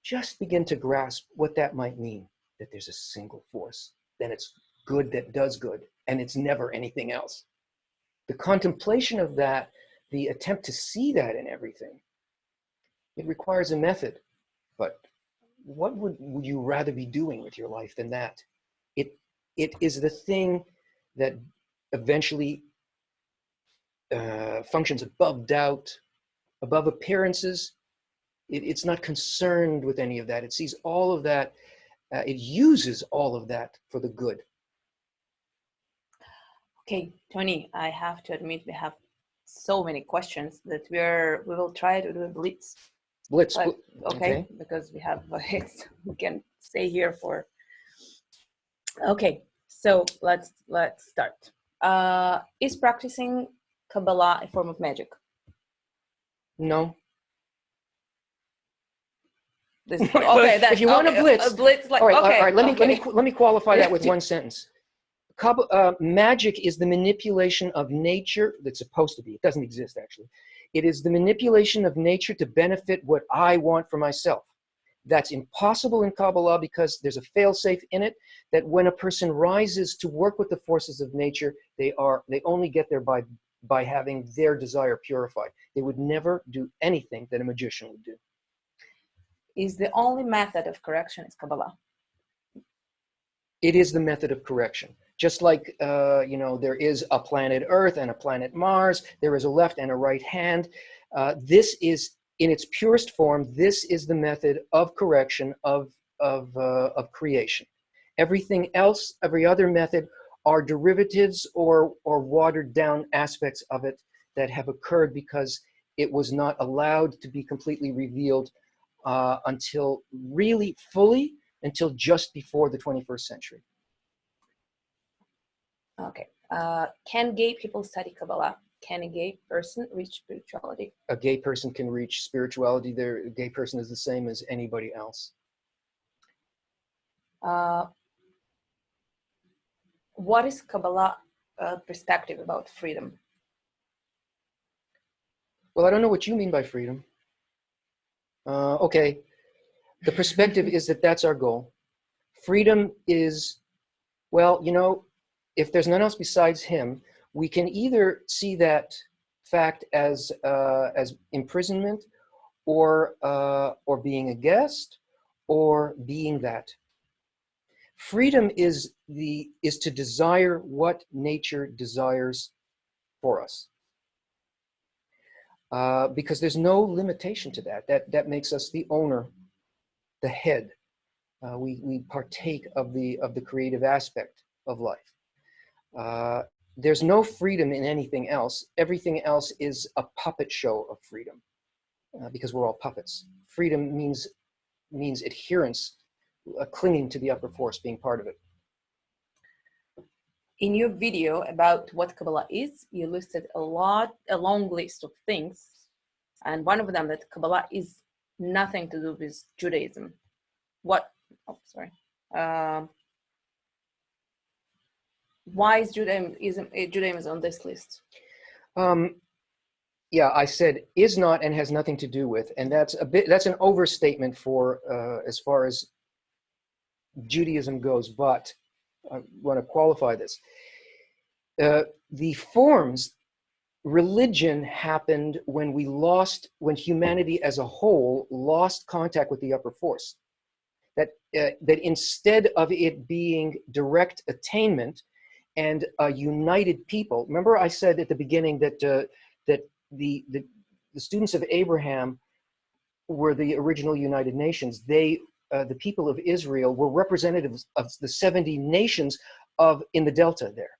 S1: just begin to grasp what that might mean, that there's a single force, then it's good that does good, and it's never anything else. The contemplation of that, the attempt to see that in everything, it requires a method. But what would you rather be doing with your life than that? It is the thing that eventually functions above doubt, above appearances. It's not concerned with any of that. It sees all of that. It uses all of that for the good.
S2: Okay, Tony, I have to admit we have so many questions that we will try to do a blitz.
S1: Blitz.
S2: But, okay, because we we can stay here for. Okay, so let's start. Is practicing Kabbalah a form of magic?
S1: No.
S2: Okay,
S1: if you want a blitz,
S2: like,
S1: all right,
S2: okay,
S1: all right.
S2: okay.
S1: Let me qualify that with one sentence. Magic is the manipulation of nature that's supposed to be. It doesn't exist, actually. It is the manipulation of nature to benefit what I want for myself. That's impossible in Kabbalah because there's a fail-safe in it, that when a person rises to work with the forces of nature, they only get there by having their desire purified. They would never do anything that a magician would do.
S2: Is the only method of correction is Kabbalah?
S1: It is the method of correction. Just like, there is a planet Earth and a planet Mars, there is a left and a right hand. This is, in its purest form, this is the method of correction of creation. Everything else, every other method, are derivatives or watered down aspects of it that have occurred because it was not allowed to be completely revealed until just before the 21st century.
S2: Okay. Can gay people study Kabbalah? Can a gay person reach spirituality?
S1: A gay person can reach spirituality. A gay person is the same as anybody else.
S2: What is Kabbalah perspective about freedom?
S1: Well, I don't know what you mean by freedom. Okay. The perspective is that that's our goal. Freedom is, well, if there's none else besides him, we can either see that fact as imprisonment, or being a guest, or being that. Freedom is to desire what nature desires for us, because there's no limitation to that. That makes us the owner, the head. We partake of the creative aspect of life. There's no freedom in anything else. Everything else is a puppet show of freedom, because we're all puppets. Freedom means adherence, clinging to the upper force, being part of it.
S2: In your video about what Kabbalah is, you listed a long list of things, and one of them that Kabbalah is nothing to do with Judaism. Why is Judaism on this list?
S1: Yeah, I said is not and has nothing to do with, and that's an overstatement for as far as Judaism goes. But I want to qualify this. The forms, religion happened when humanity as a whole lost contact with the upper force. That instead of it being direct attainment and a united people. Remember, I said at the beginning that the students of Abraham were the original United Nations. The people of Israel were representatives of the 70 nations in the Delta there.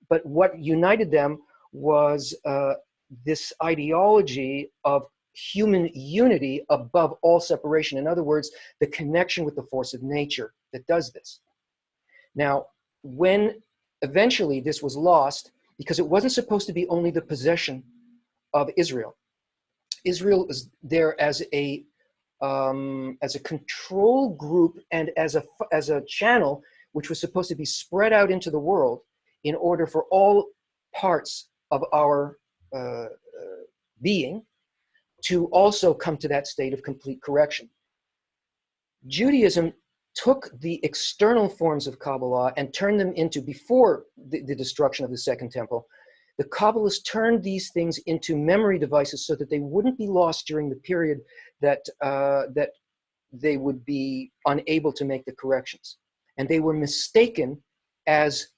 S1: But what united them was this ideology of human unity above all separation. In other words, the connection with the force of nature that does this. Now, when eventually this was lost, because it wasn't supposed to be only the possession of Israel. Israel is there as a control group and as a channel which was supposed to be spread out into the world in order for all parts of our being to also come to that state of complete correction. Judaism took the external forms of Kabbalah and turned them into, before the destruction of the Second Temple, the Kabbalists turned these things into memory devices so that they wouldn't be lost during the period that they would be unable to make the corrections. And they were mistaken as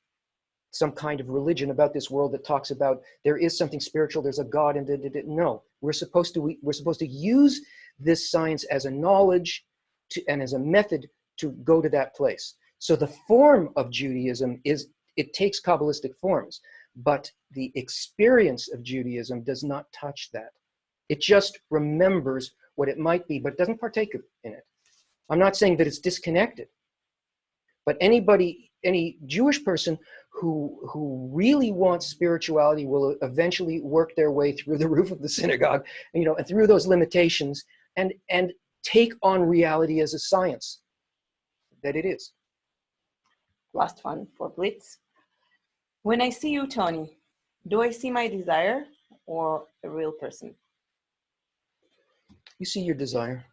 S1: some kind of religion about this world that talks about there is something spiritual, there's a God, and no. We're supposed to use this science as a knowledge and as a method to go to that place. So the form of Judaism it takes Kabbalistic forms, but the experience of Judaism does not touch that. It just remembers what it might be, but doesn't partake in it. I'm not saying that it's disconnected, but any Jewish person who really wants spirituality will eventually work their way through the roof of the synagogue, and through those limitations, and take on reality as a science that it is.
S2: Last one for Blitz. When I see you, Tony, do I see my desire or a real person?
S1: You see your desire.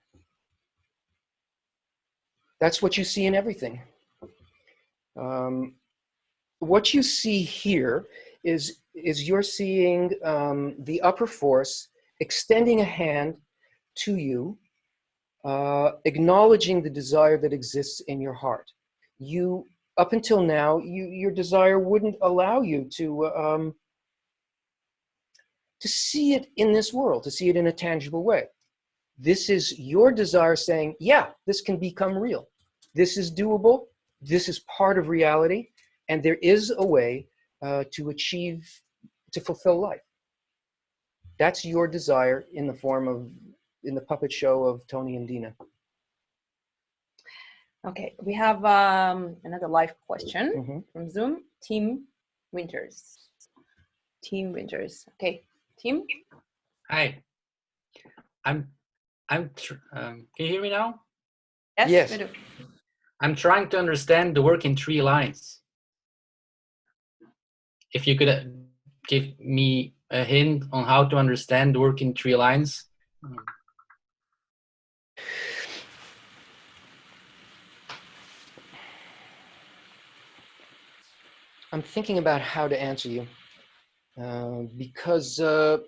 S1: That's what you see in everything. What you see here is you're seeing the upper force extending a hand to you, acknowledging the desire that exists in your heart. Up until now, your desire wouldn't allow you to see it in this world, to see it in a tangible way. This is your desire saying, yeah, this can become real. This is doable. This is part of reality. And there is a way to fulfill life. That's your desire in the puppet show of Tony and Dina.
S2: Okay, we have another live question from Zoom. Tim Winters. Okay, Tim.
S8: Hi. Can you hear me now?
S2: Yes, we do.
S8: I'm trying to understand the work in 3 lines. If you could give me a hint on how to understand the work in 3 lines.
S1: I'm thinking about how to answer you. because of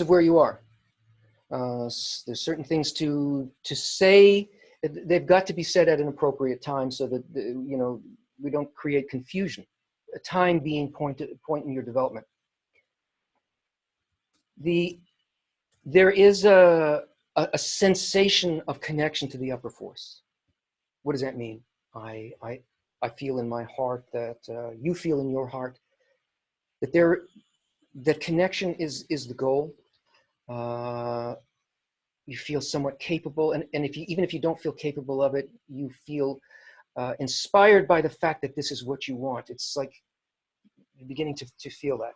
S1: where you are. There's certain things to say. They've got to be said at an appropriate time so that we don't create confusion. A time being point in your development. There is a sensation of connection to the upper force. What does that mean? I feel in my heart that you feel in your heart that connection is the goal. You feel somewhat capable, and even if you don't feel capable of it, you feel inspired by the fact that this is what you want. It's like you're beginning to feel that.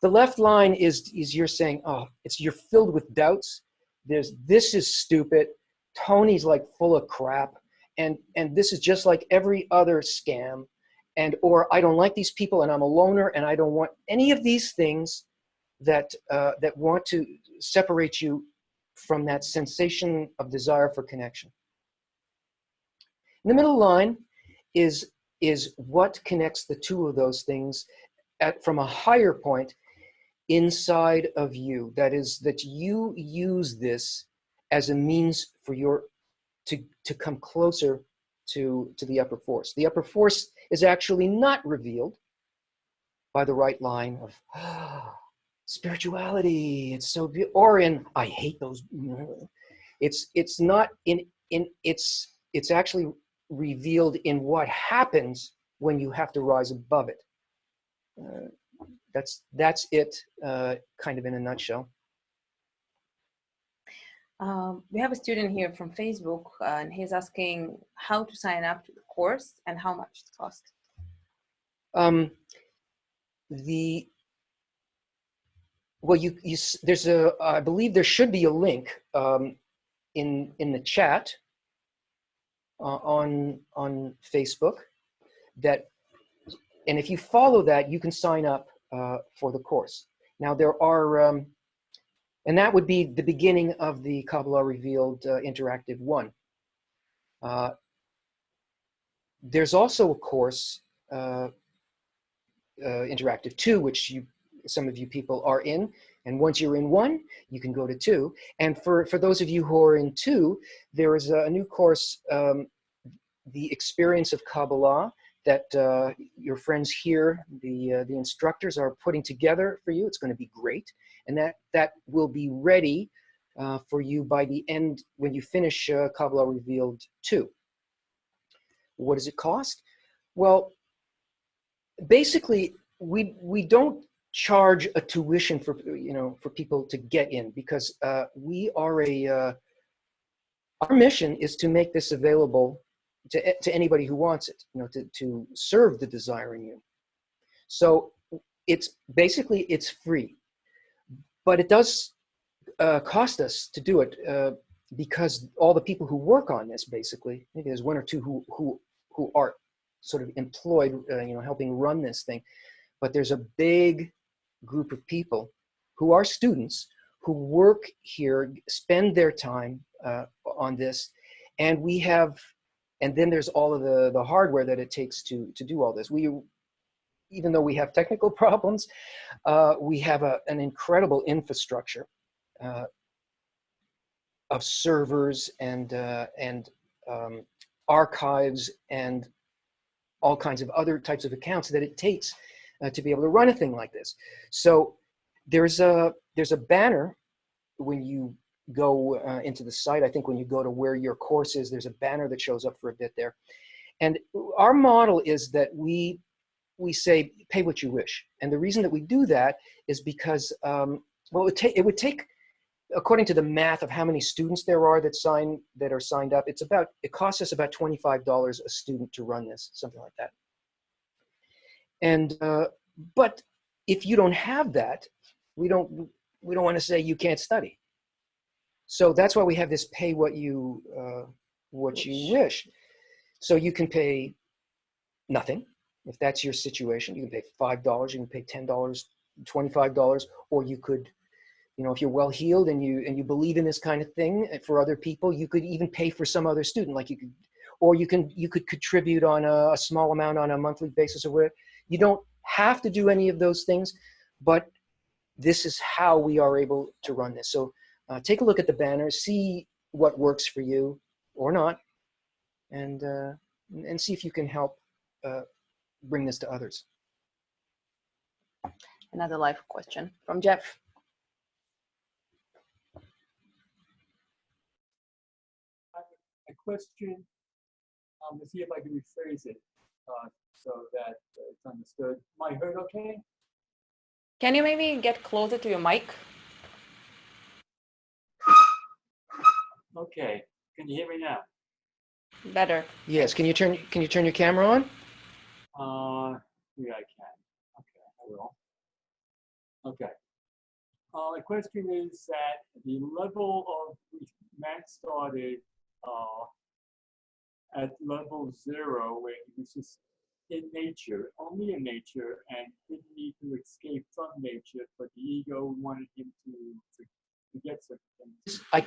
S1: The left line is you're saying, oh, you're filled with doubts. This is stupid. Tony's like full of crap, and this is just like every other scam, or I don't like these people, and I'm a loner, and I don't want any of these things that want to separate you from that sensation of desire for connection. And the middle line is what connects the two of those things from a higher point inside of you. That is, that you use this as a means for to come closer to the upper force. The upper force is actually not revealed by the right line of spirituality. It's so beautiful. Or I hate those. It's not it's actually revealed in what happens when you have to rise above it. That's it, kind of in a nutshell.
S2: We have a student here from Facebook, and he's asking how to sign up to the course and how much it costs. There's I believe there should be a link in the chat on Facebook and if you follow that, you can sign up for the course. Now there are, and that would be the beginning of the Kabbalah Revealed Interactive 1. There's also a course, Interactive 2, which some of you people are in. And once you're in 1, you can go to 2. And for those of you who are in 2, there is a new course, The Experience of Kabbalah, that your friends here, the instructors, are putting together for you. It's going to be great. And that will be ready for you by the end, when you finish Kabbalah Revealed 2. What does it cost? Well, basically, we don't charge a tuition for people to get in, because we are our mission is to make this available to anybody who wants it, to serve the desire in you. So it's free, but it does cost us to do it because all the people who work on this, basically, maybe there's one or two who are sort of employed, helping run this thing, but there's a big group of people who are students who work here, spend their time on this, and then there's all of the hardware that it takes to do all this. Even though we have technical problems, we have an incredible infrastructure of servers and archives and all kinds of other types of accounts that it takes to be able to run a thing like this. So there's a banner when you go into the site. I think when you go to where your course is, there's a banner that shows up for a bit there. And our model is that we say, pay what you wish. And the reason that we do that is because, it would take, according to the math of how many students there are that are signed up, it costs us about $25 a student to run this, something like that. And, but if you don't have that, we don't want to say you can't study. So that's why we have this pay what you wish. So you can pay nothing if that's your situation. You can pay $5, you can pay $10, $25, or you could, if you're well heeled and you believe in this kind of thing for other people, you could even pay for some other student. Like
S1: or you could contribute on a small amount on a monthly basis or whatever. You don't have to do any of those things, but this is how we are able to run this. So take a look at the banner, see what works for you or not, and see if you can help bring this to others.
S2: Another live question from Jeff.
S9: A question, to see if I can rephrase it so that it's understood. Am I heard okay?
S2: Can you maybe get closer to your mic?
S9: Okay. Can you hear me now?
S2: Better.
S1: Yes. Can you turn your camera on?
S9: Yeah, I can. Okay, I will. Okay. The question is that the level of Matt started at level 0, where he was just in nature, only in nature, and didn't need to escape from nature, but the ego wanted him to get something.
S1: I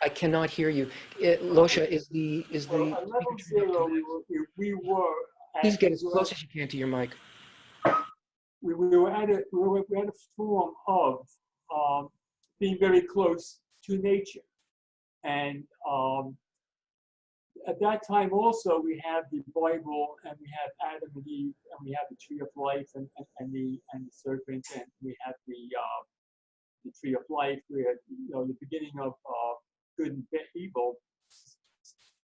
S1: cannot hear you. Losha,
S9: Well, at level 0, we were.
S1: Please get as close as you can to your mic.
S9: We were at a form of being very close to nature, and at that time also we have the Bible, and we have Adam and Eve, and we have the tree of life, and the serpent, and we have the tree of life, where the beginning of good and evil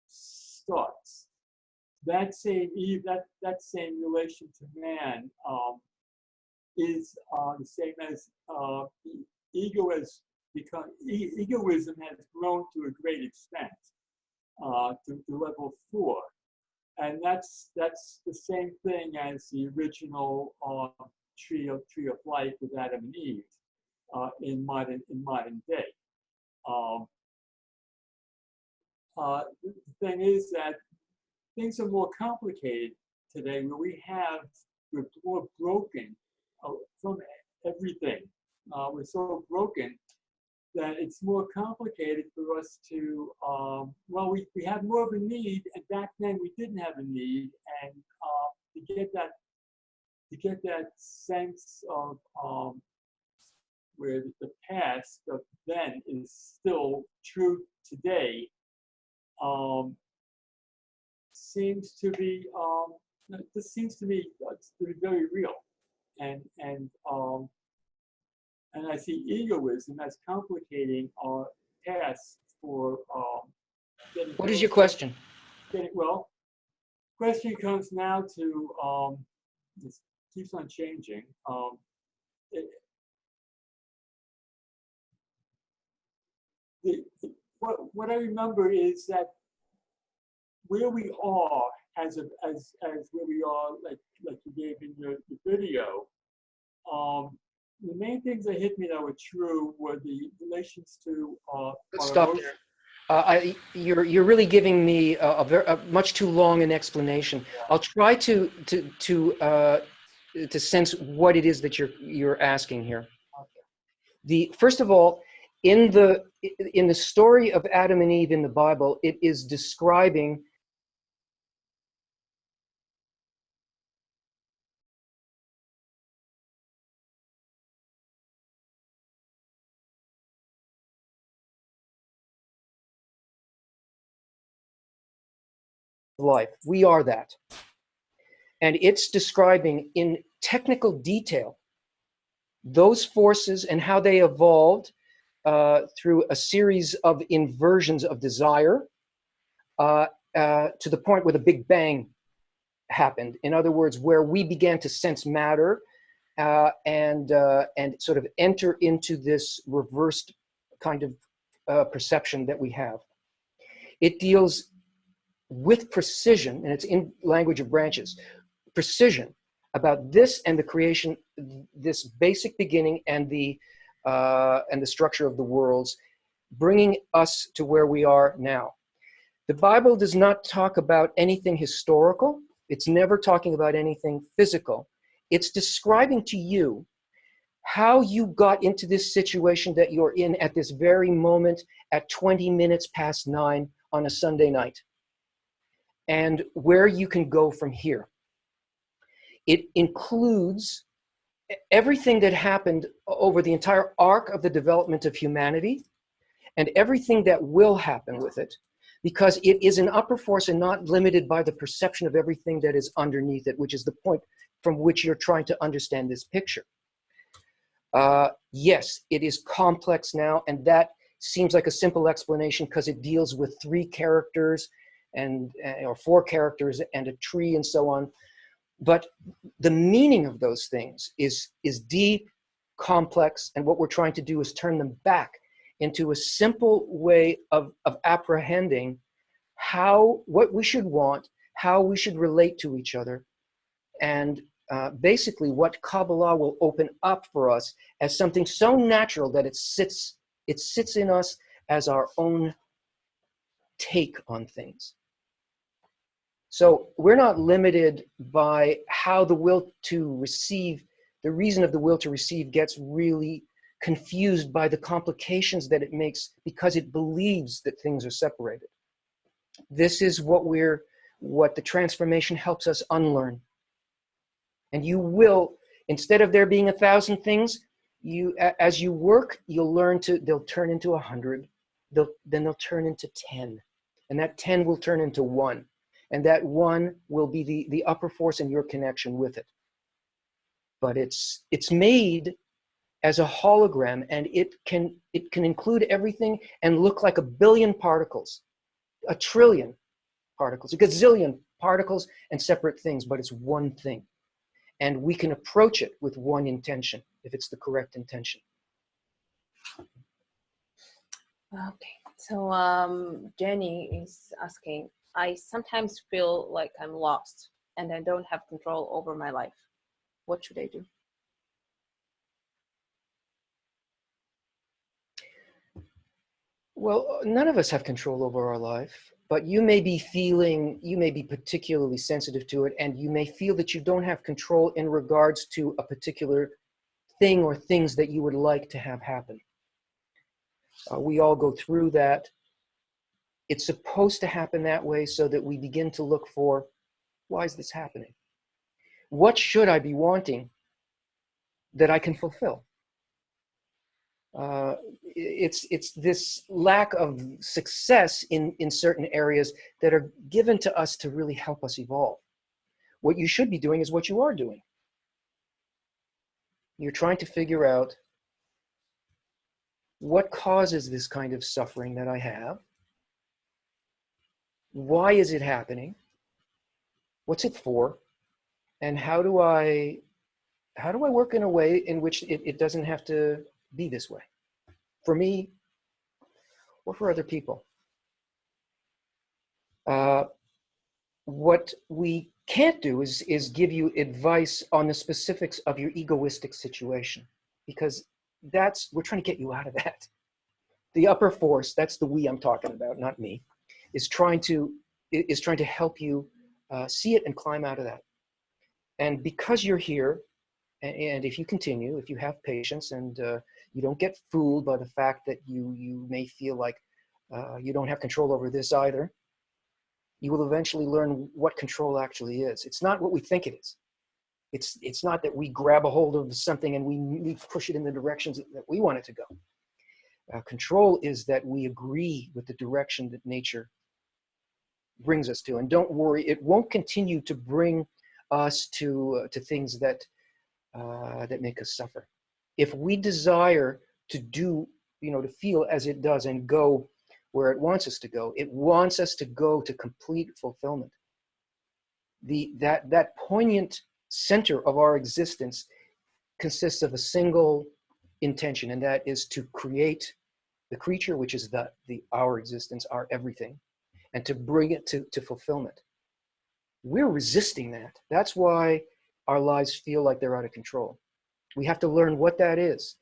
S9: starts. That same that same relation to man is the same as ego has become. Egoism has grown to a great extent to level 4, and that's the same thing as the original tree of life with Adam and Eve in modern day. The thing is that things are more complicated today, where we're more broken from everything. We're so broken that it's more complicated for us to, we have more of a need, and back then we didn't have a need, and to get that sense of where the past of then is still true today, seems to be very real, and I see egoism as complicating our tasks for getting.
S1: What is your question?
S9: Question comes now to this keeps on changing. What I remember is that where we are as where we are, like you gave in your video, the main things that hit me that were true were the relations to
S1: Let's stop there. You're really giving me a much too long an explanation. Yeah. I'll try to sense what it is that you're asking here. Okay. First of all, in the story of Adam and Eve in the Bible, it is describing life. We are that. And it's describing in technical detail those forces and how they evolved through a series of inversions of desire to the point where the Big Bang happened. In other words, where we began to sense matter and sort of enter into this reversed kind of perception that we have. It deals with precision, and it's in language of branches, precision about this and the creation, this basic beginning and the structure of the worlds, bringing us to where we are now. The Bible does not talk about anything historical. It's never talking about anything physical. It's describing to you how you got into this situation that you're in at this very moment at 20 minutes past 9 on a Sunday night. and where you can go from here. It includes everything that happened over the entire arc of the development of humanity and everything that will happen with it, because it is an upper force and not limited by the perception of everything that is underneath it, which is the point from which you're trying to understand this picture. Yes, it is complex now, and that seems like a simple explanation because it deals with 3 characters and or 4 characters and a tree and so on. But the meaning of those things is deep, complex, and what we're trying to do is turn them back into a simple way of apprehending what we should want, how we should relate to each other, and basically what Kabbalah will open up for us as something so natural that it sits in us as our own take on things. So we're not limited by how the will to receive, the reason of the will to receive gets really confused by the complications that it makes because it believes that things are separated. This is what the transformation helps us unlearn. And you will, instead of there being 1,000 things, as you work, you'll learn they'll turn into 100, then they'll turn into 10, and that 10 will turn into 1. And that 1 will be the upper force in your connection with it. But it's made as a hologram, and it can include everything and look like 1 billion particles, 1 trillion particles, a gazillion particles and separate things, but it's one thing. And we can approach it with one intention, if it's the correct intention.
S2: Okay, so Jenny is asking, I sometimes feel like I'm lost and I don't have control over my life. What should I do?
S1: Well, none of us have control over our life, but you may be particularly sensitive to it, and you may feel that you don't have control in regards to a particular thing or things that you would like to have happen. We all go through that. It's supposed to happen that way so that we begin to look for, why is this happening? What should I be wanting that I can fulfill? It's this lack of success in certain areas that are given to us to really help us evolve. What you should be doing is what you are doing. You're trying to figure out what causes this kind of suffering that I have. Why is it happening? What's it for? And how do I work in a way in which it doesn't have to be this way? For me, or for other people. What we can't do is give you advice on the specifics of your egoistic situation, because we're trying to get you out of that. The upper force, that's the we I'm talking about, not me, is trying to help you see it and climb out of that. And because you're here, and if you continue, if you have patience and you don't get fooled by the fact that you may feel like you don't have control over this either, you will eventually learn what control actually is. It's not what we think it is. It's not that we grab a hold of something and we push it in the directions that we want it to go. Control is that we agree with the direction that nature brings us to. And don't worry, it won't continue to bring us to things that make us suffer. If we desire to do, to feel as it does and go where it wants us to go, it wants us to go to complete fulfillment. That poignant center of our existence consists of a single intention, and that is to create the creature, which is our existence, our everything, and to bring it to fulfillment. We're resisting that. That's why our lives feel like they're out of control. We have to learn what that is,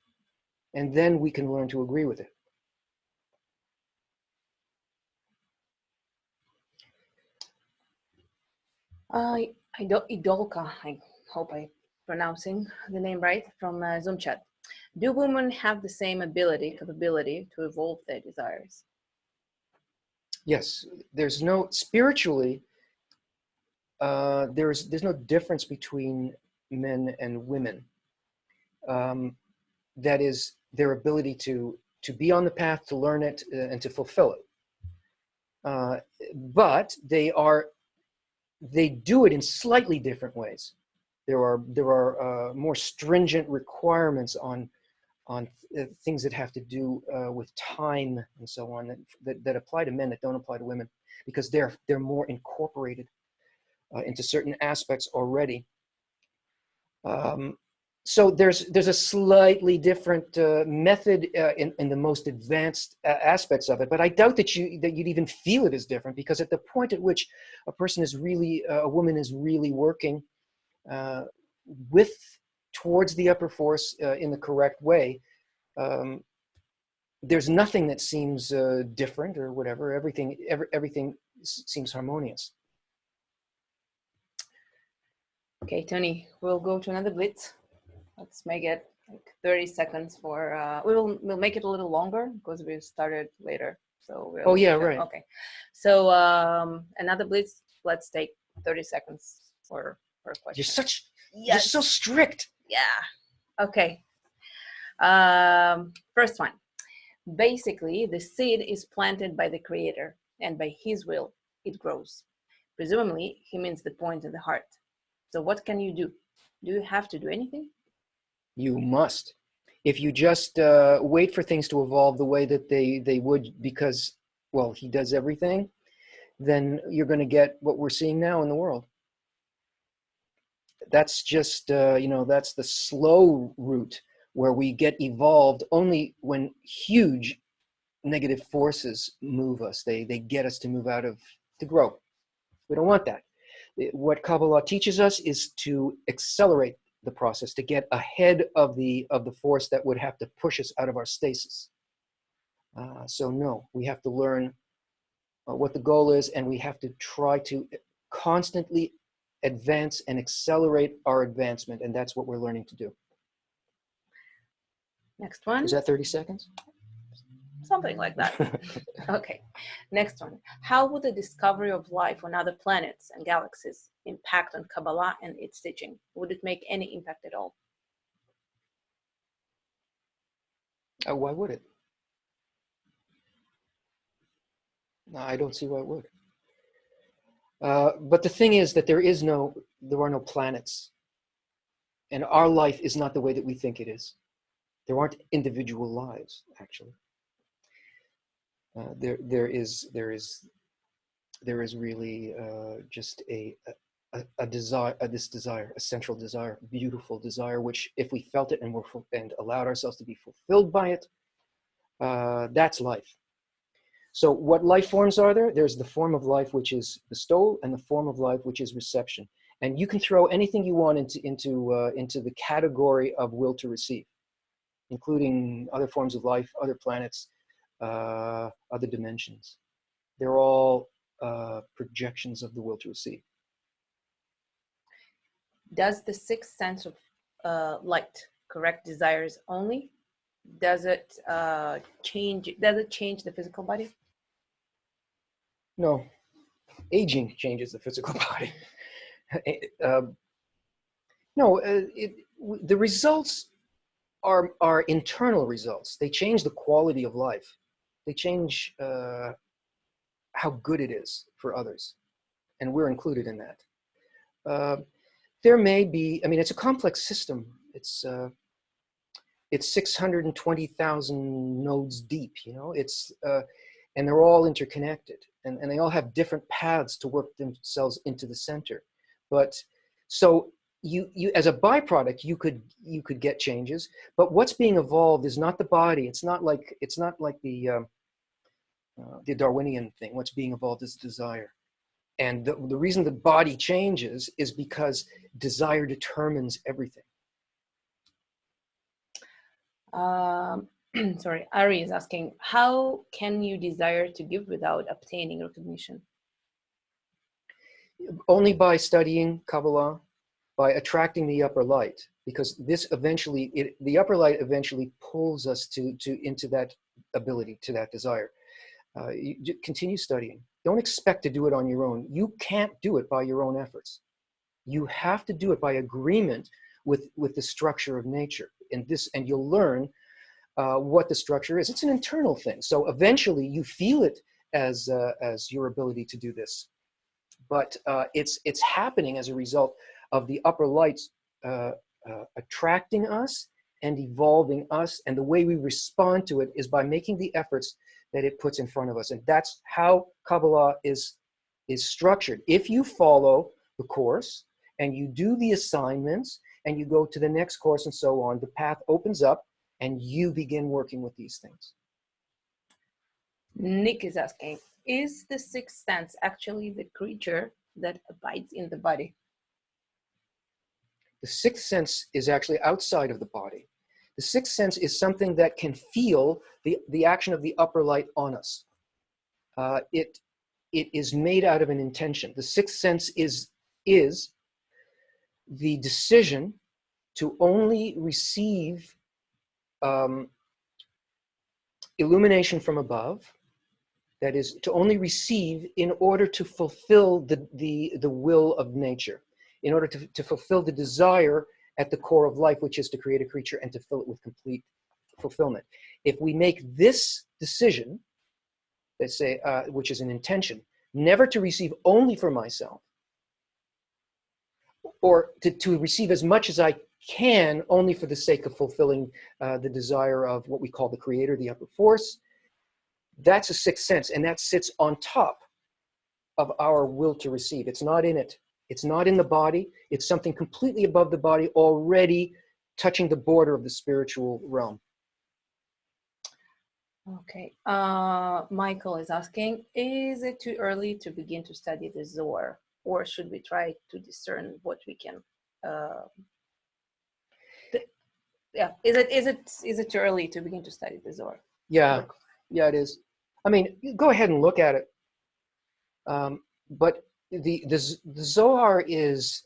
S1: and then we can learn to agree with it.
S2: Idolka, I hope I'm pronouncing the name right, from Zoom chat. Do women have the same capability to evolve their desires?
S1: Yes, spiritually, there's no difference between men and women. That is their ability to be on the path, to learn it, and to fulfill it. But they do it in slightly different ways. There are more stringent requirements on things that have to do with time and so on that apply to men that don't apply to women, because they're more incorporated into certain aspects already. So there's a slightly different method in the most advanced aspects of it, but I doubt that you'd even feel it as different, because at the point at which a woman is really working towards the upper force in the correct way, there's nothing that seems different or whatever. Everything seems harmonious.
S2: Okay, Tony, we'll go to another blitz. Let's make it like 30 seconds for, we'll make it a little longer because we started later. So
S1: oh yeah, right.
S2: Okay. So another blitz, let's take 30 seconds for a question.
S1: You're so strict.
S2: Yeah. Okay. First one. Basically, the seed is planted by the Creator, and by His will, it grows. Presumably, He means the point in the heart. So what can you do? Do you have to do anything?
S1: You must. If you just wait for things to evolve the way that they would, because, well, He does everything, then you're going to get what we're seeing now in the world. That's just, that's the slow route, where we get evolved only when huge negative forces move us. They get us to grow. We don't want that. What Kabbalah teaches us is to accelerate the process, to get ahead of the force that would have to push us out of our stasis. So no, we have to learn what the goal is, and we have to try to constantly advance and accelerate our advancement, and that's what we're learning to do.
S2: Next one.
S1: Is that 30 seconds?
S2: Something like that. Okay. Next one. How would the discovery of life on other planets and galaxies impact on Kabbalah and its teaching? Would it make any impact at all?
S1: Why would it? No, I don't see why it would. But the thing is that there are no planets, and our life is not the way that we think it is. There aren't individual lives, actually. There is really just a desire, a central desire, beautiful desire, which if we felt it and allowed ourselves to be fulfilled by it, that's life. So what life forms are there? There's the form of life which is bestowal, and the form of life which is reception. And you can throw anything you want into the category of will to receive, including other forms of life, other planets, other dimensions. They're all projections of the will to receive.
S2: Does the sixth sense of light correct desires only? Does it change the physical body?
S1: No, aging changes the physical body. The results are internal results. They change the quality of life. They change how good it is for others, and we're included in that. There may be, it's a complex system. It's 620,000 nodes deep, and they're all interconnected, and they all have different paths to work themselves into the center. But so you as a byproduct, you could get changes, but what's being evolved is not the body. It's not like the Darwinian thing. What's being evolved is desire. And the reason the body changes is because desire determines everything.
S2: Sorry, Ari is asking, how can you desire to give without obtaining recognition?
S1: Only by studying Kabbalah, by attracting the upper light, because the upper light eventually pulls us into that ability, to that desire. You continue studying. Don't expect to do it on your own. You can't do it by your own efforts. You have to do it by agreement with the structure of nature. And you'll learn what the structure is. It's an internal thing. So eventually you feel it as your ability to do this. But it's happening as a result of the upper lights attracting us and evolving us, and the way we respond to it is by making the efforts that it puts in front of us. And that's how Kabbalah is structured. If you follow the course and you do the assignments and you go to the next course and so on, the path opens up and you begin working with these things.
S2: Nick is asking, is the sixth sense actually the creature that abides in the body?
S1: The sixth sense is actually outside of the body. The sixth sense is something that can feel the action of the upper light on us. It is made out of an intention. The sixth sense is the decision to only receive illumination from above. That is, to only receive in order to fulfill the will of nature, in order to fulfill the desire at the core of life, which is to create a creature and to fill it with complete fulfillment. If we make this decision, let's say, which is an intention, never to receive only for myself, or to receive as much as I can only for the sake of fulfilling the desire of what we call the creator, the upper force, that's a sixth sense, and that sits on top of our will to receive. It's not in it. It's not in the body. It's something completely above the body, already touching the border of the spiritual realm.
S2: Okay. Michael is asking, is it too early to begin to study the Zohar, or should we try to discern what we can? Is it too early to begin to study the Zohar?
S1: Yeah, it is. I mean, go ahead and look at it. But the Zohar is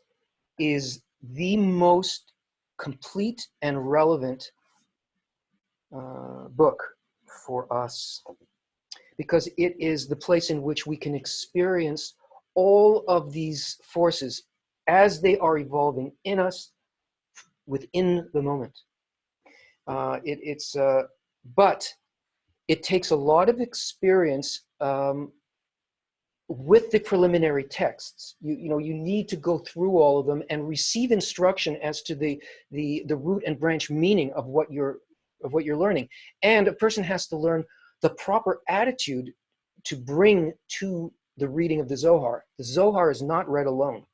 S1: the most complete and relevant book for us, because it is the place in which we can experience all of these forces as they are evolving in us within the moment. But it takes a lot of experience with the preliminary texts. You need to go through all of them and receive instruction as to the root and branch meaning of what you're learning. And a person has to learn the proper attitude to bring to the reading of the Zohar. The Zohar is not read alone.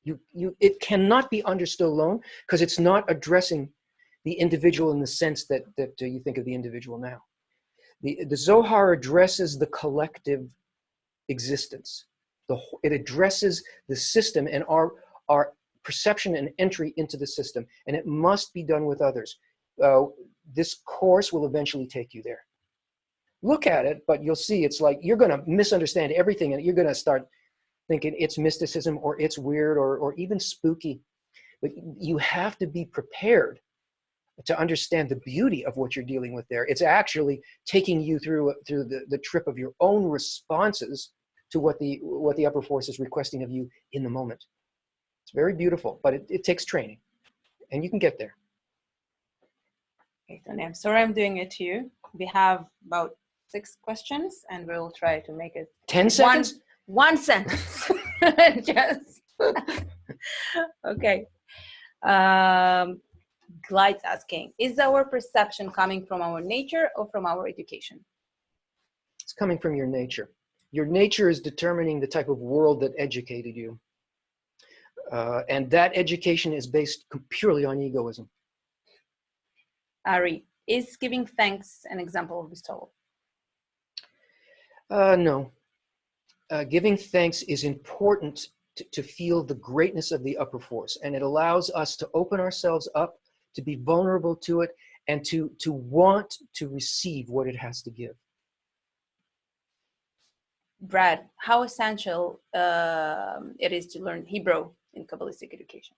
S1: It cannot be understood alone, because it's not addressing the individual in the sense that you think of the individual now. The Zohar addresses the collective existence. It addresses the system and our perception and entry into the system, and it must be done with others. This course will eventually take you there. Look at it, but you'll see it's like you're going to misunderstand everything, and you're going to start thinking it's mysticism or it's weird or even spooky. But you have to be prepared to understand the beauty of what you're dealing with there. It's actually taking you through the trip of your own responses to what the upper force is requesting of you in the moment. It's very beautiful, but it takes training, and you can get there.
S2: Okay, Tony, I'm sorry I'm doing it to you. We have about 6 questions, and we'll try to make it
S1: 10 seconds?
S2: One sentence. Just okay. Glide's asking, is our perception coming from our nature or from our education?
S1: It's coming from your nature. Your nature is determining the type of world that educated you. And that education is based purely on egoism.
S2: Ari, is giving thanks an example of bestowal?
S1: No. Giving thanks is important to feel the greatness of the upper force, and it allows us to open ourselves up, to be vulnerable to it, and to want to receive what it has to give.
S2: Brad, how essential it is to learn Hebrew in Kabbalistic education?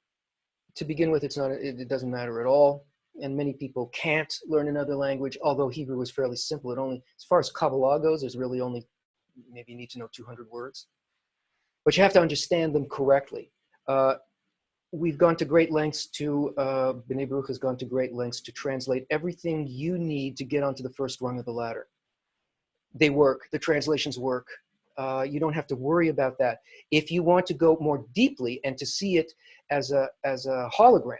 S1: To begin with, it doesn't matter at all, and many people can't learn another language, although Hebrew is fairly simple. As far as Kabbalah goes, there's really only maybe you need to know 200 words. But you have to understand them correctly. We've gone to great lengths to, B'nai Baruch has gone to great lengths to translate everything you need to get onto the first rung of the ladder. They work, the translations work. You don't have to worry about that. If you want to go more deeply and to see it as a hologram,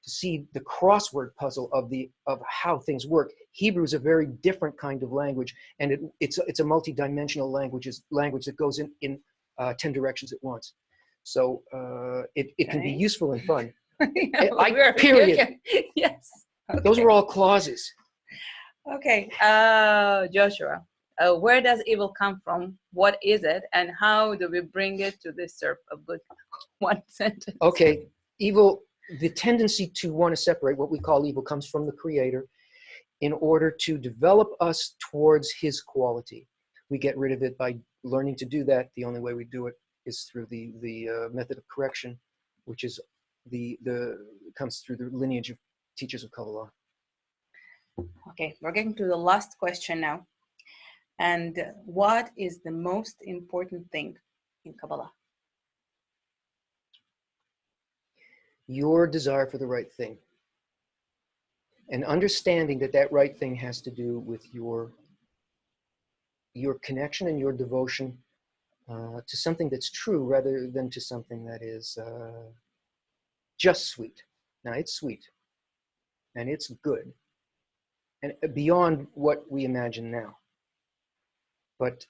S1: to see the crossword puzzle of how things work, Hebrew is a very different kind of language, and it's a multi-dimensional language that goes in 10 directions at once. So it can be useful and fun.
S2: Yeah,
S1: period.
S2: Yes. Okay.
S1: Those were all clauses.
S2: Okay, Joshua, where does evil come from? What is it, and how do we bring it to this surf of good? One sentence.
S1: Okay, evil, the tendency to want to separate what we call evil comes from the Creator in order to develop us towards His quality. We get rid of it by learning to do that. The only way we do it is through the method of correction, which is comes through the lineage of teachers of Kabbalah.
S2: Okay, we're getting to the last question now. And what is the most important thing in Kabbalah?
S1: Your desire for the right thing. And understanding that that right thing has to do with your connection and your devotion to something that's true rather than to something that is just sweet. Now, it's sweet and it's good and beyond what we imagine now. But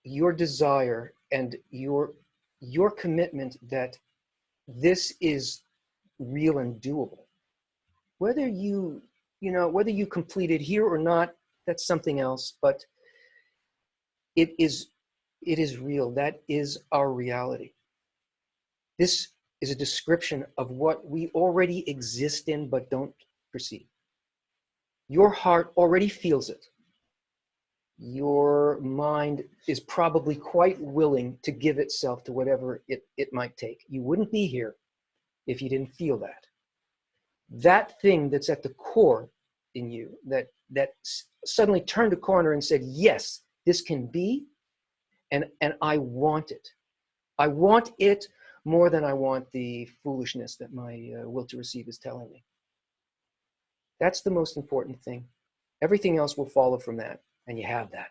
S1: your desire and your commitment that this is real and doable, whether you complete it here or not, that's something else, but it is real. That is our reality. This is a description of what we already exist in but don't perceive. Your heart already feels it. Your mind is probably quite willing to give itself to whatever it might take. You wouldn't be here if you didn't feel that. That thing that's at the core in you that suddenly turned a corner and said, yes, this can be, and I want it. I want it more than I want the foolishness that my will to receive is telling me. That's the most important thing. Everything else will follow from that, and you have that.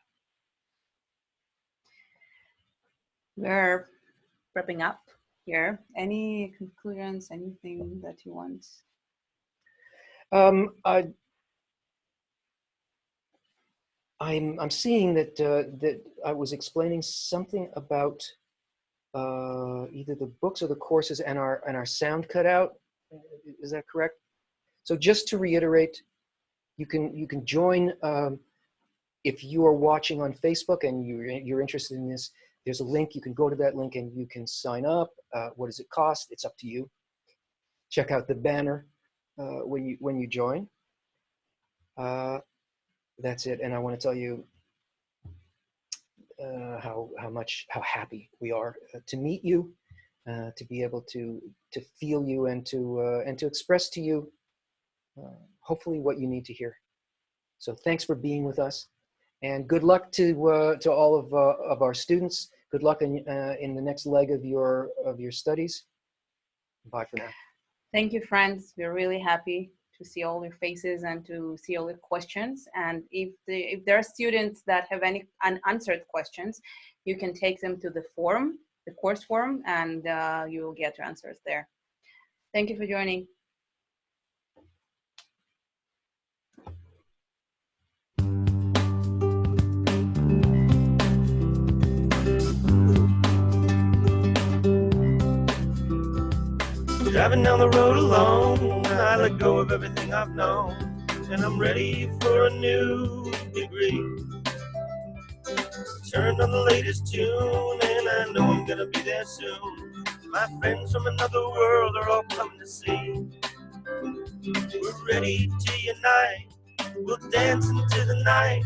S2: We're wrapping up here. Any conclusions, anything that you want?
S1: I'm seeing that I was explaining something about either the books or the courses and our sound cut out. Is that correct? So just to reiterate, you can join if you are watching on Facebook and you're interested in this. There's a link. You can go to that link and you can sign up. What does it cost? It's up to you. Check out the banner when you join. That's it. And I want to tell you how happy we are to meet you, to be able to feel you and to express to you hopefully what you need to hear. So thanks for being with us, and good luck to all of our students. Good luck in the next leg of your studies. Bye for now. Thank you, friends. We're really happy to see all your faces and to see all your questions. And if there are students that have any unanswered questions, you can take them to the forum, the course forum, and you will get your answers there. Thank you for joining.
S10: Driving down the road alone, I let go of everything I've known, and I'm ready for a new degree. Turned on the latest tune, and I know I'm gonna be there soon. My friends from another world are all coming to see. We're ready to unite, we'll dance into the night.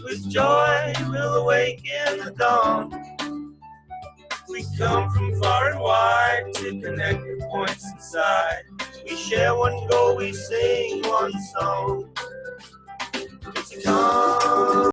S10: With joy, we'll awaken the dawn. We come from far and wide to connect the points inside. We share one goal, we sing one song. It's a